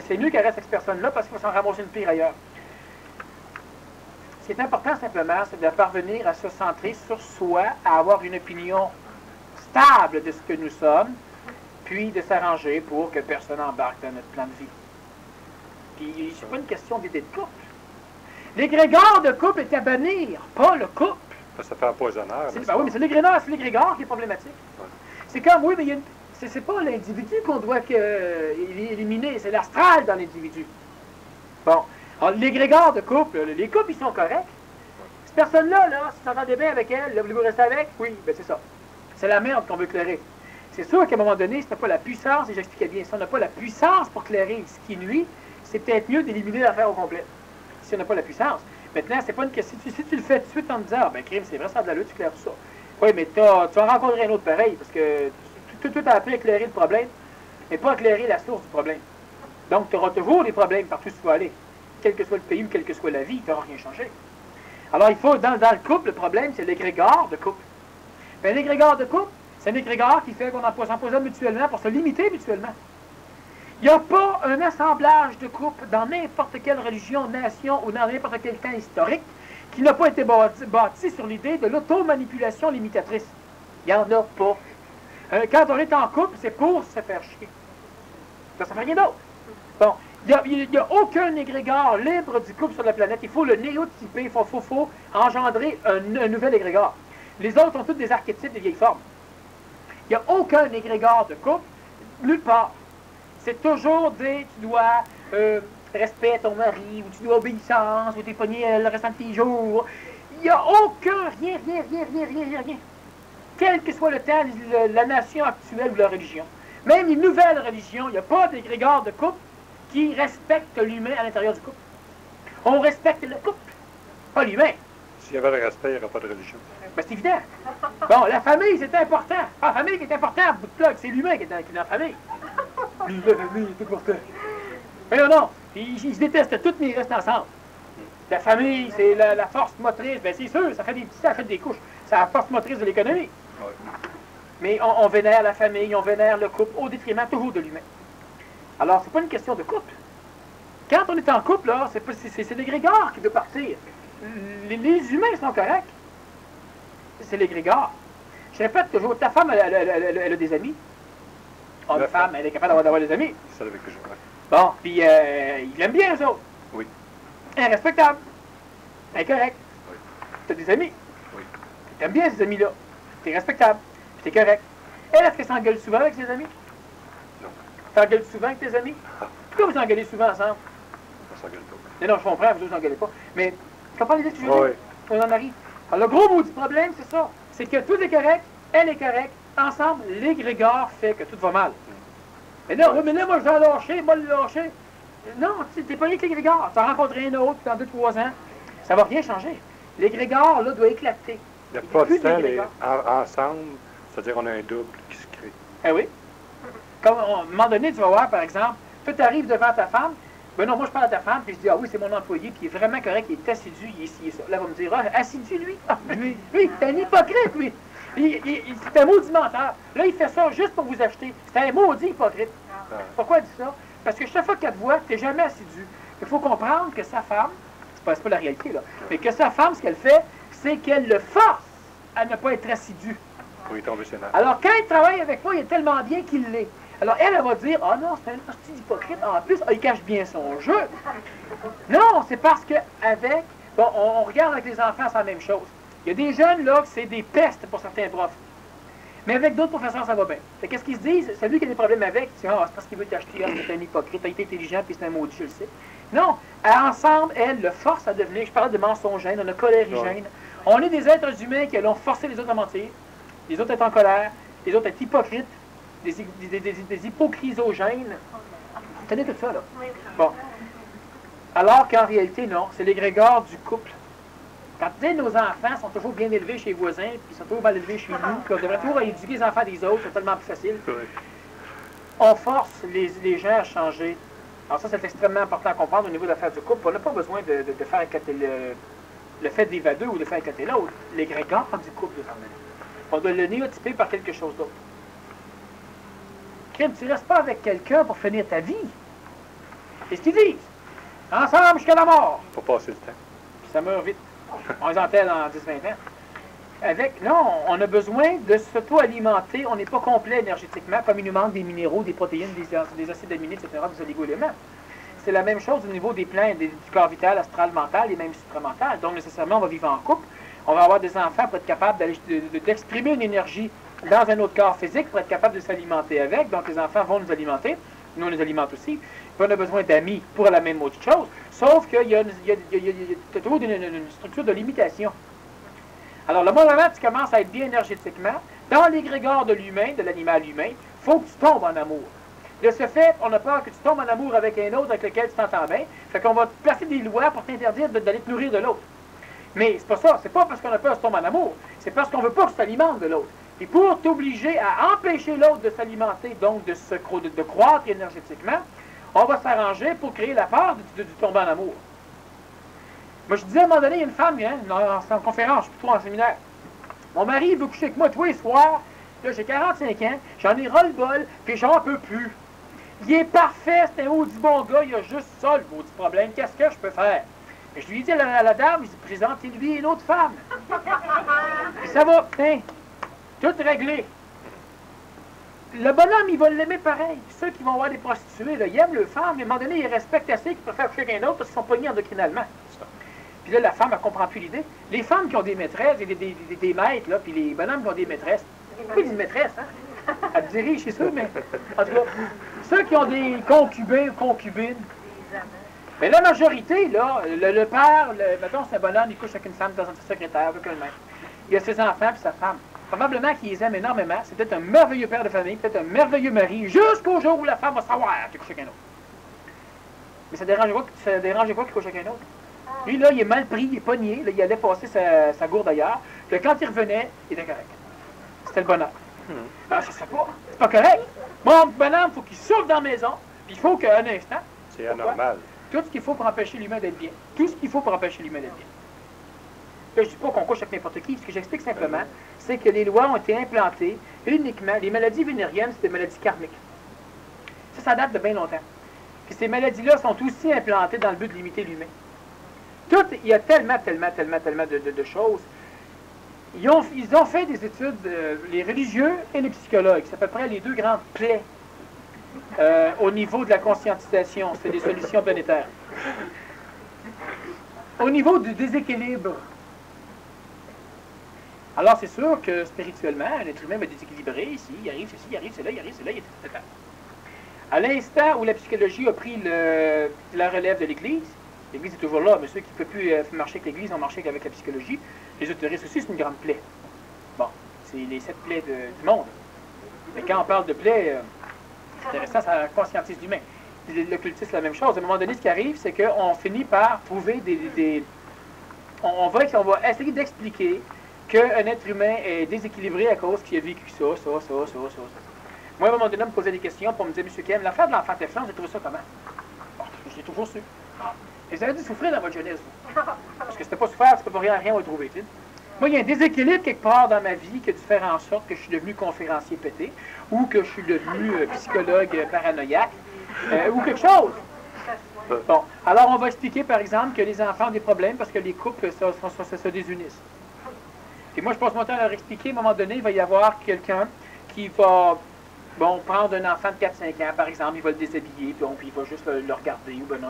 c'est mieux qu'elle reste avec cette personne-là parce qu'il va s'en ramasser une pire ailleurs. Ce qui est important simplement, c'est de parvenir à se centrer sur soi, à avoir une opinion stable de ce que nous sommes, puis de s'arranger pour que personne n'embarque dans notre plan de vie. Puis c'est pas une question d'idée de couple. L'égrégore de couple est à bannir, pas le couple. Ça fait empoisonneur. Oui, mais c'est l'égrégore qui est problématique. Ouais. C'est comme, oui, mais c'est pas l'individu qu'on doit éliminer, c'est l'astral dans l'individu. Bon. Alors, l'égrégore de couple, les couples, ils sont corrects. Cette personne-là, si tu t'entendais bien avec elle, voulez-vous rester avec? Oui, ben c'est ça. C'est la merde qu'on veut clairer. C'est sûr qu'à un moment donné, si tu n'as pas la puissance, et j'expliquais bien, si on n'a pas la puissance pour clairer ce qui nuit, c'est peut-être mieux d'éliminer l'affaire au complet. Si on n'a pas la puissance. Maintenant, c'est pas une question. Si tu le fais tout de suite en me disant, ben crime, c'est vrai, ça a de la lutte, tu claires tout ça. Oui, mais tu vas rencontrer un autre pareil, parce que tout a appris à éclairer le problème, mais pas à éclairer la source du problème. Donc, tu auras toujours des problèmes partout où tu vas aller. Quel que soit le pays ou quelle que soit la vie, tu n'auras rien changé. Alors, il faut, dans le couple, le problème, c'est l'égrégore de couple. Ben, l'égrégore de couple, c'est un égrégore qui fait qu'on s'empoisonne mutuellement pour se limiter mutuellement. Il n'y a pas un assemblage de couples dans n'importe quelle religion, nation ou dans n'importe quel temps historique qui n'a pas été bâti sur l'idée de l'automanipulation limitatrice. Il n'y en a pas. Quand on est en couple, c'est pour se faire chier. Ça ne fait rien d'autre. Bon. Il n'y a aucun égrégore libre du couple sur la planète. Il faut le néotyper, il faut engendrer un nouvel égrégore. Les autres ont tous des archétypes de vieilles formes. Il n'y a aucun égrégore de couple, nulle part. C'est toujours tu dois respect ton mari, ou tu dois obéissance, ou t'es pogné le restant de tes jours. Il n'y a aucun, rien. Quel que soit le temps, la nation actuelle ou la religion. Même les nouvelles religions, il n'y a pas d'égrégore de couple qui respecte l'humain à l'intérieur du couple. On respecte le couple. pas l'humain. S'il y avait le respect, il n'y aurait pas de religion. Ben, c'est évident. Bon, la famille, c'est important. Ah, la famille qui est importante, bout de plug, c'est l'humain qui est dans la famille. La famille est importante. Mais non. Ils se détestent tous, mais ils restent ensemble. La famille, c'est la force motrice. Ben, c'est sûr, ça fait des couches. C'est la force motrice de l'économie. Ouais. Mais on vénère la famille, on vénère le couple, au détriment toujours de l'humain. Alors, c'est pas une question de couple. Quand on est en couple, là, c'est l'égrégore qui doit partir. Les humains sont corrects. C'est l'égrégore. Je répète toujours, ta femme, elle a des amis. Oh, une femme, elle est capable d'avoir des amis. C'est celle avec que je crois. Bon, puis il aime bien, eux autres. Oui. Elle est respectable. Elle est correcte. Oui. Tu as des amis. Oui. Tu aimes bien ces amis-là. Tu es respectable. Tu es correct. Elle, est-ce qu'elle s'engueule souvent avec ses amis? Non. Tu t'engueules souvent avec tes amis? Pourquoi vous engueulez souvent ensemble? On s'engueule pas. Mais non, je comprends, vous vous engueulez pas. Mais tu comprends l'idée que je veux dire? Oui. On en arrive. Alors, le gros bout du problème, c'est ça. C'est que tout est correct, elle est correcte. Ensemble, l'égrégore fait que tout va mal. Mais là, oui, mais là, moi, je vais lâcher, moi, le lâcher. Non, tu n'es pas avec l'égrégore. Tu en rencontrer un autre dans 2-3 ans. Ça va rien changer. L'égrégore, là, doit éclater. La plupart du temps, ensemble, c'est-à-dire on a un double qui se crée. Eh oui. Comme, à un moment donné, tu vas voir, par exemple, toi, tu arrives devant ta femme. Ben non, moi, je parle à ta femme, puis je dis, ah oui, c'est mon employé, puis il est vraiment correct, il est assidu, il est ci et ça. Là, elle va me dire, ah, assidu, lui? Ah, lui, c'est un hypocrite, lui. C'est un maudit menteur. Là, il fait ça juste pour vous acheter. C'est un maudit hypocrite. Ah. Pourquoi il dit ça? Parce que chaque fois qu'elle te voit, tu n'es jamais assidu. Il faut comprendre que sa femme, c'est pas la réalité, là, mais que sa femme, ce qu'elle fait, c'est qu'elle le force à ne pas être assidu. Pour y tomber sur la... Alors, quand il travaille avec moi, il est tellement bien qu'il l'est. Alors, elle va dire, ah non, c'est un hostie d'hypocrite. En plus, il cache bien son jeu. Non, c'est parce que avec... Bon, on regarde avec les enfants, c'est la même chose. Il y a des jeunes, là, que c'est des pestes pour certains profs. Mais avec d'autres professeurs, ça va bien. Fait qu'est-ce qu'ils se disent? Celui qui a des problèmes avec, c'est parce qu'il veut t'acheter, c'est un hypocrite, il est intelligent, puis c'est un maudit, je le sais. Non, ensemble, elle le force à devenir, je parlais de mensongène, on a colérigène. On est des êtres humains qui allons forcer les autres à mentir, les autres à être en colère, les autres à être hypocrites, des hypocrisogènes. Vous tenez tout ça, là? Bon. Alors qu'en réalité, non, c'est l'égrégore du couple. Quand nos enfants sont toujours bien élevés chez les voisins, puis ils sont toujours mal élevés chez nous, puis on devrait toujours éduquer les enfants des autres, c'est tellement plus facile. Oui. On force les gens à changer. Alors ça, c'est extrêmement important à comprendre au niveau de l'affaire du couple. On n'a pas besoin de faire éclater le fait des deux ou de faire éclater l'autre. L'égrégore du couple, on doit le néotyper par quelque chose d'autre. Crime, tu ne restes pas avec quelqu'un pour finir ta vie. C'est ce qu'ils disent. Ensemble jusqu'à la mort. Pour passer le temps. Puis ça meurt vite. On les enterre dans 10-20 ans. Non, on a besoin de s'auto-alimenter. On n'est pas complet énergétiquement, comme il nous manque des minéraux, des protéines, des acides aminés, etc., des oligo-éléments. C'est la même chose au niveau des plans du corps vital, astral, mental et même supramental. Donc, nécessairement, on va vivre en couple. On va avoir des enfants pour être capable d'exprimer une énergie dans un autre corps physique, pour être capable de s'alimenter avec. Donc, les enfants vont nous alimenter. Nous, on les alimente aussi. Puis, on a besoin d'amis pour la même autre chose. Sauf qu'il y a toujours une structure de limitation. Alors, le moment où tu commences à être bien énergétiquement, dans l'égrégore de l'humain, de l'animal humain, il faut que tu tombes en amour. De ce fait, on a peur que tu tombes en amour avec un autre avec lequel tu t'entends bien. Fait qu'on va placer des lois pour t'interdire d'aller te nourrir de l'autre. Mais c'est pas ça. C'est pas parce qu'on a peur que tu tombes en amour. C'est parce qu'on veut pas que tu t'alimentes de l'autre. Et pour t'obliger à empêcher l'autre de s'alimenter, donc de croître énergétiquement, on va s'arranger pour créer la peur de tomber en amour. Moi, je disais à un moment donné, il y a une femme, en conférence, plutôt en séminaire. Mon mari, il veut coucher avec moi tous les soirs. Là, j'ai 45 ans, j'en ai ras-le-bol, puis j'en peux plus. Il est parfait, c'est un maudit bon gars, il a juste ça, le maudit problème. Qu'est-ce que je peux faire? Et je lui ai dit à la dame, je lui ai dit, présentez-lui une autre femme. Et ça va, tiens, tout réglé. Le bonhomme, il va l'aimer pareil. Ceux qui vont voir des prostituées, là, ils aiment le femme, mais à un moment donné, ils respectent assez qu'ils préfèrent coucher avec un autre parce qu'ils sont pognés endocrinalement. Puis là, la femme, elle comprend plus l'idée. Les femmes qui ont des maîtresses, des maîtres, là, puis les bonhommes qui ont des maîtresses. Pourquoi ils disent maîtresse, hein? Elle dirige, c'est sûr, mais en tout cas, ceux qui ont des concubins ou concubines. Mais la majorité, là, le père, mettons, c'est un bonhomme, il couche avec une femme dans un secrétaire, avec un maître. Il a ses enfants puis sa femme. Probablement qu'il les aime énormément. C'est peut-être un merveilleux père de famille, peut-être un merveilleux mari, jusqu'au jour où la femme va savoir qu'il couche avec un autre. Mais ça dérange pas qu'il couche avec un autre. Lui, là, il est mal pris, il est pogné, là, il allait passer sa gourde ailleurs. Puis quand il revenait, il était correct. C'était le bonheur. Alors, ça se fait pas. C'est pas correct. Mon bonhomme, il faut qu'il souffle dans la maison, puis il faut qu'un instant. C'est anormal. Tout ce qu'il faut pour empêcher l'humain d'être bien. Tout ce qu'il faut pour empêcher l'humain d'être bien. Là, je ne dis pas qu'on couche avec n'importe qui. Ce que j'explique simplement, c'est que les lois ont été implantées uniquement. Les maladies vénériennes, c'est des maladies karmiques. Ça date de bien longtemps. Puis ces maladies-là sont aussi implantées dans le but de limiter l'humain. Il y a tellement de choses. Ils ont fait des études, les religieux et les psychologues. C'est à peu près les deux grandes plaies au niveau de la conscientisation. C'est des solutions planétaires. Au niveau du déséquilibre, alors c'est sûr que spirituellement, l'être humain va déséquilibrer ici, il arrive ceci, il arrive cela, il arrive cela, il est tout. À l'instant où la psychologie a pris la relève de l'Église, l'Église est toujours là, mais ceux qui ne peuvent plus marcher avec l'Église ont marché avec la psychologie. L'ésotérisme aussi, c'est une grande plaie. Bon, c'est les 7 plaies du monde. Mais quand on parle de plaies, c'est intéressant, ça conscientise l'humain. L'occultisme, c'est la même chose. À un moment donné, ce qui arrive, c'est qu'on finit par trouver on va essayer d'expliquer qu'un être humain est déséquilibré à cause qu'il a vécu ça. Moi, à un moment donné, on me posait des questions pour me dire, M. Kem, l'affaire de l'enfant Teflon, vous avez trouvé ça comment? Bon, je l'ai toujours su. Et vous avez dû souffrir dans votre jeunesse, vous. Parce que c'était pas souffert, c'était pas rien à trouver. T'sais. Moi, il y a un déséquilibre quelque part dans ma vie qui a dû faire en sorte que je suis devenu conférencier pété, ou que je suis devenu psychologue paranoïaque, ou quelque chose. Bon, alors on va expliquer, par exemple, que les enfants ont des problèmes parce que les couples se désunissent. Et moi, je passe mon temps à leur expliquer, à un moment donné, il va y avoir quelqu'un qui va, prendre un enfant de 4-5 ans, par exemple, il va le déshabiller, puis il va juste le regarder, ou non,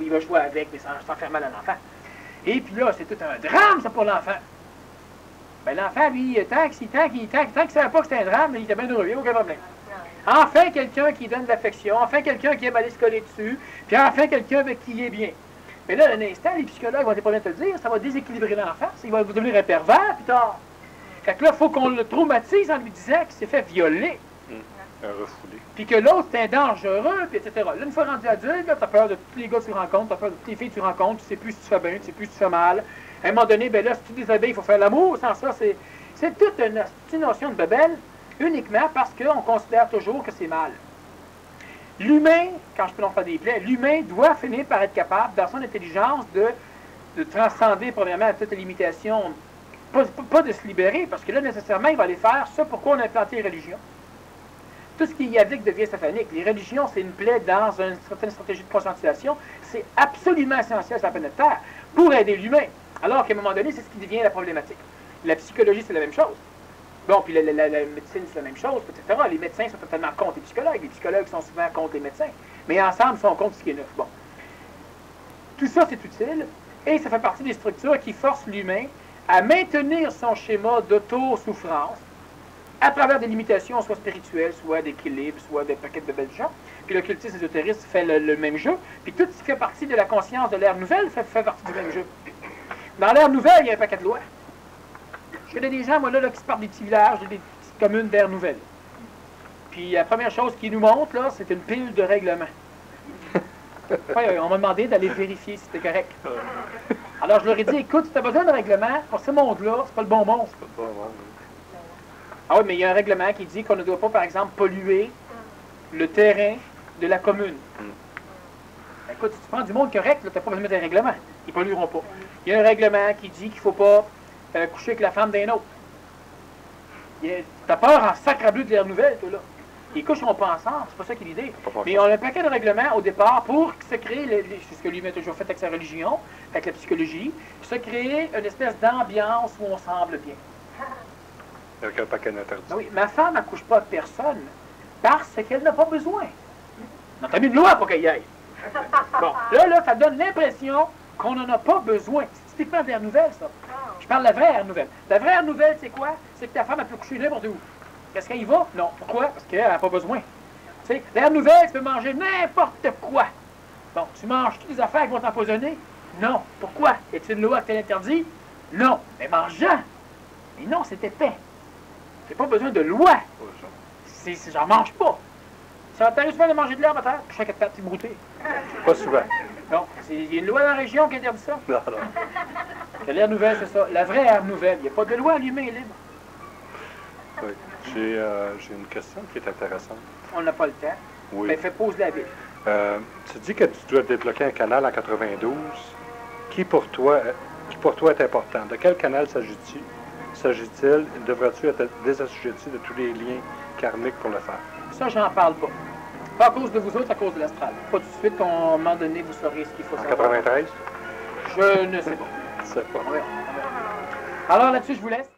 il va jouer avec, mais sans faire mal à l'enfant. Et puis là, c'est tout un drame, ça, pour l'enfant. Ben, l'enfant, lui, tant qu'il ne savait pas que c'était un drame, il était bien heureux, il n'y a aucun problème. Enfin, quelqu'un qui donne de l'affection, enfin, quelqu'un qui aime aller se coller dessus, puis enfin, quelqu'un avec qui il est bien. Mais là, un instant, les psychologues vont être pas bien te le dire, ça va déséquilibrer l'enfant, il va devenir un pervers plus tard. Fait que là, il faut qu'on le traumatise en lui disant qu'il s'est fait violer. Un refoulé. Puis que l'autre, c'est un dangereux, puis etc. Là, une fois rendu adulte, tu as peur de tous les gars que tu rencontres, tu as peur de toutes les filles que tu rencontres, tu sais plus si tu fais bien, tu sais plus si tu fais mal. À un moment donné, ben là, si tu déshabilles, il faut faire l'amour. Sans ça, c'est toute une notion de bebelle, uniquement parce qu'on considère toujours que c'est mal. L'humain, quand je peux en faire des plaies, l'humain doit finir par être capable, dans son intelligence, de transcender, premièrement, toute limitation, pas de se libérer, parce que là, nécessairement, il va aller faire ça pourquoi on a implanté les religions. Tout ce qui est yadique devient satanique. Les religions, c'est une plaie dans une certaine stratégie de conscientisation. C'est absolument essentiel sur la planète Terre pour aider l'humain. Alors qu'à un moment donné, c'est ce qui devient la problématique. La psychologie, c'est la même chose. Bon, puis la médecine, c'est la même chose, etc. Les médecins sont totalement contre les psychologues. Les psychologues sont souvent contre les médecins. Mais ensemble, ils sont contre ce qui est neuf. Bon. Tout ça, c'est utile. Et ça fait partie des structures qui forcent l'humain à maintenir son schéma d'auto-souffrance à travers des limitations, soit spirituelles, soit d'équilibre, soit des paquets de belles gens. Puis l'occultisme ésotérisme fait le même jeu. Puis tout ce qui fait partie de la conscience de l'ère nouvelle fait partie du même jeu. Dans l'ère nouvelle, il y a un paquet de lois. Je connais des gens, moi, là, qui se partent des petits villages, des petites communes d'ère nouvelle. Puis la première chose qu'ils nous montrent, là, c'est une pile de règlements. Ouais, on m'a demandé d'aller vérifier si c'était correct. Alors je leur ai dit, écoute, si tu as besoin de règlement, pour ce monde-là, c'est pas le bon monde. C'est pas le bon monde. Ah oui, mais il y a un règlement qui dit qu'on ne doit pas, par exemple, polluer le terrain de la commune. Écoute, si tu prends du monde correct, tu n'as pas besoin de mettre un règlement. Ils ne pollueront pas. Il y a un règlement qui dit qu'il ne faut pas coucher avec la femme d'un autre. T'as peur en sacre-bleu de l'ère nouvelle, toi, là. Ils coucheront pas ensemble, c'est pas ça qui est l'idée. Mais on a un paquet de règlements au départ pour se créer, c'est ce que lui a toujours fait avec sa religion, avec la psychologie, se créer une espèce d'ambiance où on semble bien. Avec un paquet d'interdits. Oui, ma femme n'accouche pas de personne parce qu'elle n'a pas besoin. On a mis une loi pour qu'elle y aille. Bon, là, ça donne l'impression qu'on n'en a pas besoin. C'est typiquement de l'ère nouvelle, ça. Je parle de la vraie ère nouvelle. La vraie ère nouvelle, c'est quoi? C'est que ta femme, elle peut coucher n'importe où. Est-ce qu'elle y va? Non. Pourquoi? Parce qu'elle n'a pas besoin. Tu sais, l'ère nouvelle, tu peux manger n'importe quoi. Bon, tu manges toutes les affaires qui vont t'empoisonner? Non. Pourquoi? Y a-t-il une loi qui l'interdit? Non. Mais mange-en. Mais non, c'est épais. J'ai pas besoin de loi. J'en mange pas. Ça t'arrive souvent de manger de l'herbe à terre? Chaque partie broutée. Pas souvent. Non, il y a une loi dans la région qui interdit ça. Non, non. L'herbe nouvelle, c'est ça. La vraie herbe nouvelle. Il n'y a pas de loi allumée et libre. Oui. J'ai une question qui est intéressante. On n'a pas le temps. Oui. Mais fais pause la ville. Tu dis que tu dois débloquer un canal en 92. Qui pour toi est important? De quel canal s'agit-il? Devrais-tu être désassujetti de tous les liens karmiques pour le faire? Ça, j'en parle pas. Pas à cause de vous autres, à cause de l'astral. Pas tout de suite qu'à un moment donné, vous saurez ce qu'il faut En savoir. 93? Je ne sais pas. Je sais pas. On verra. Alors là-dessus, je vous laisse.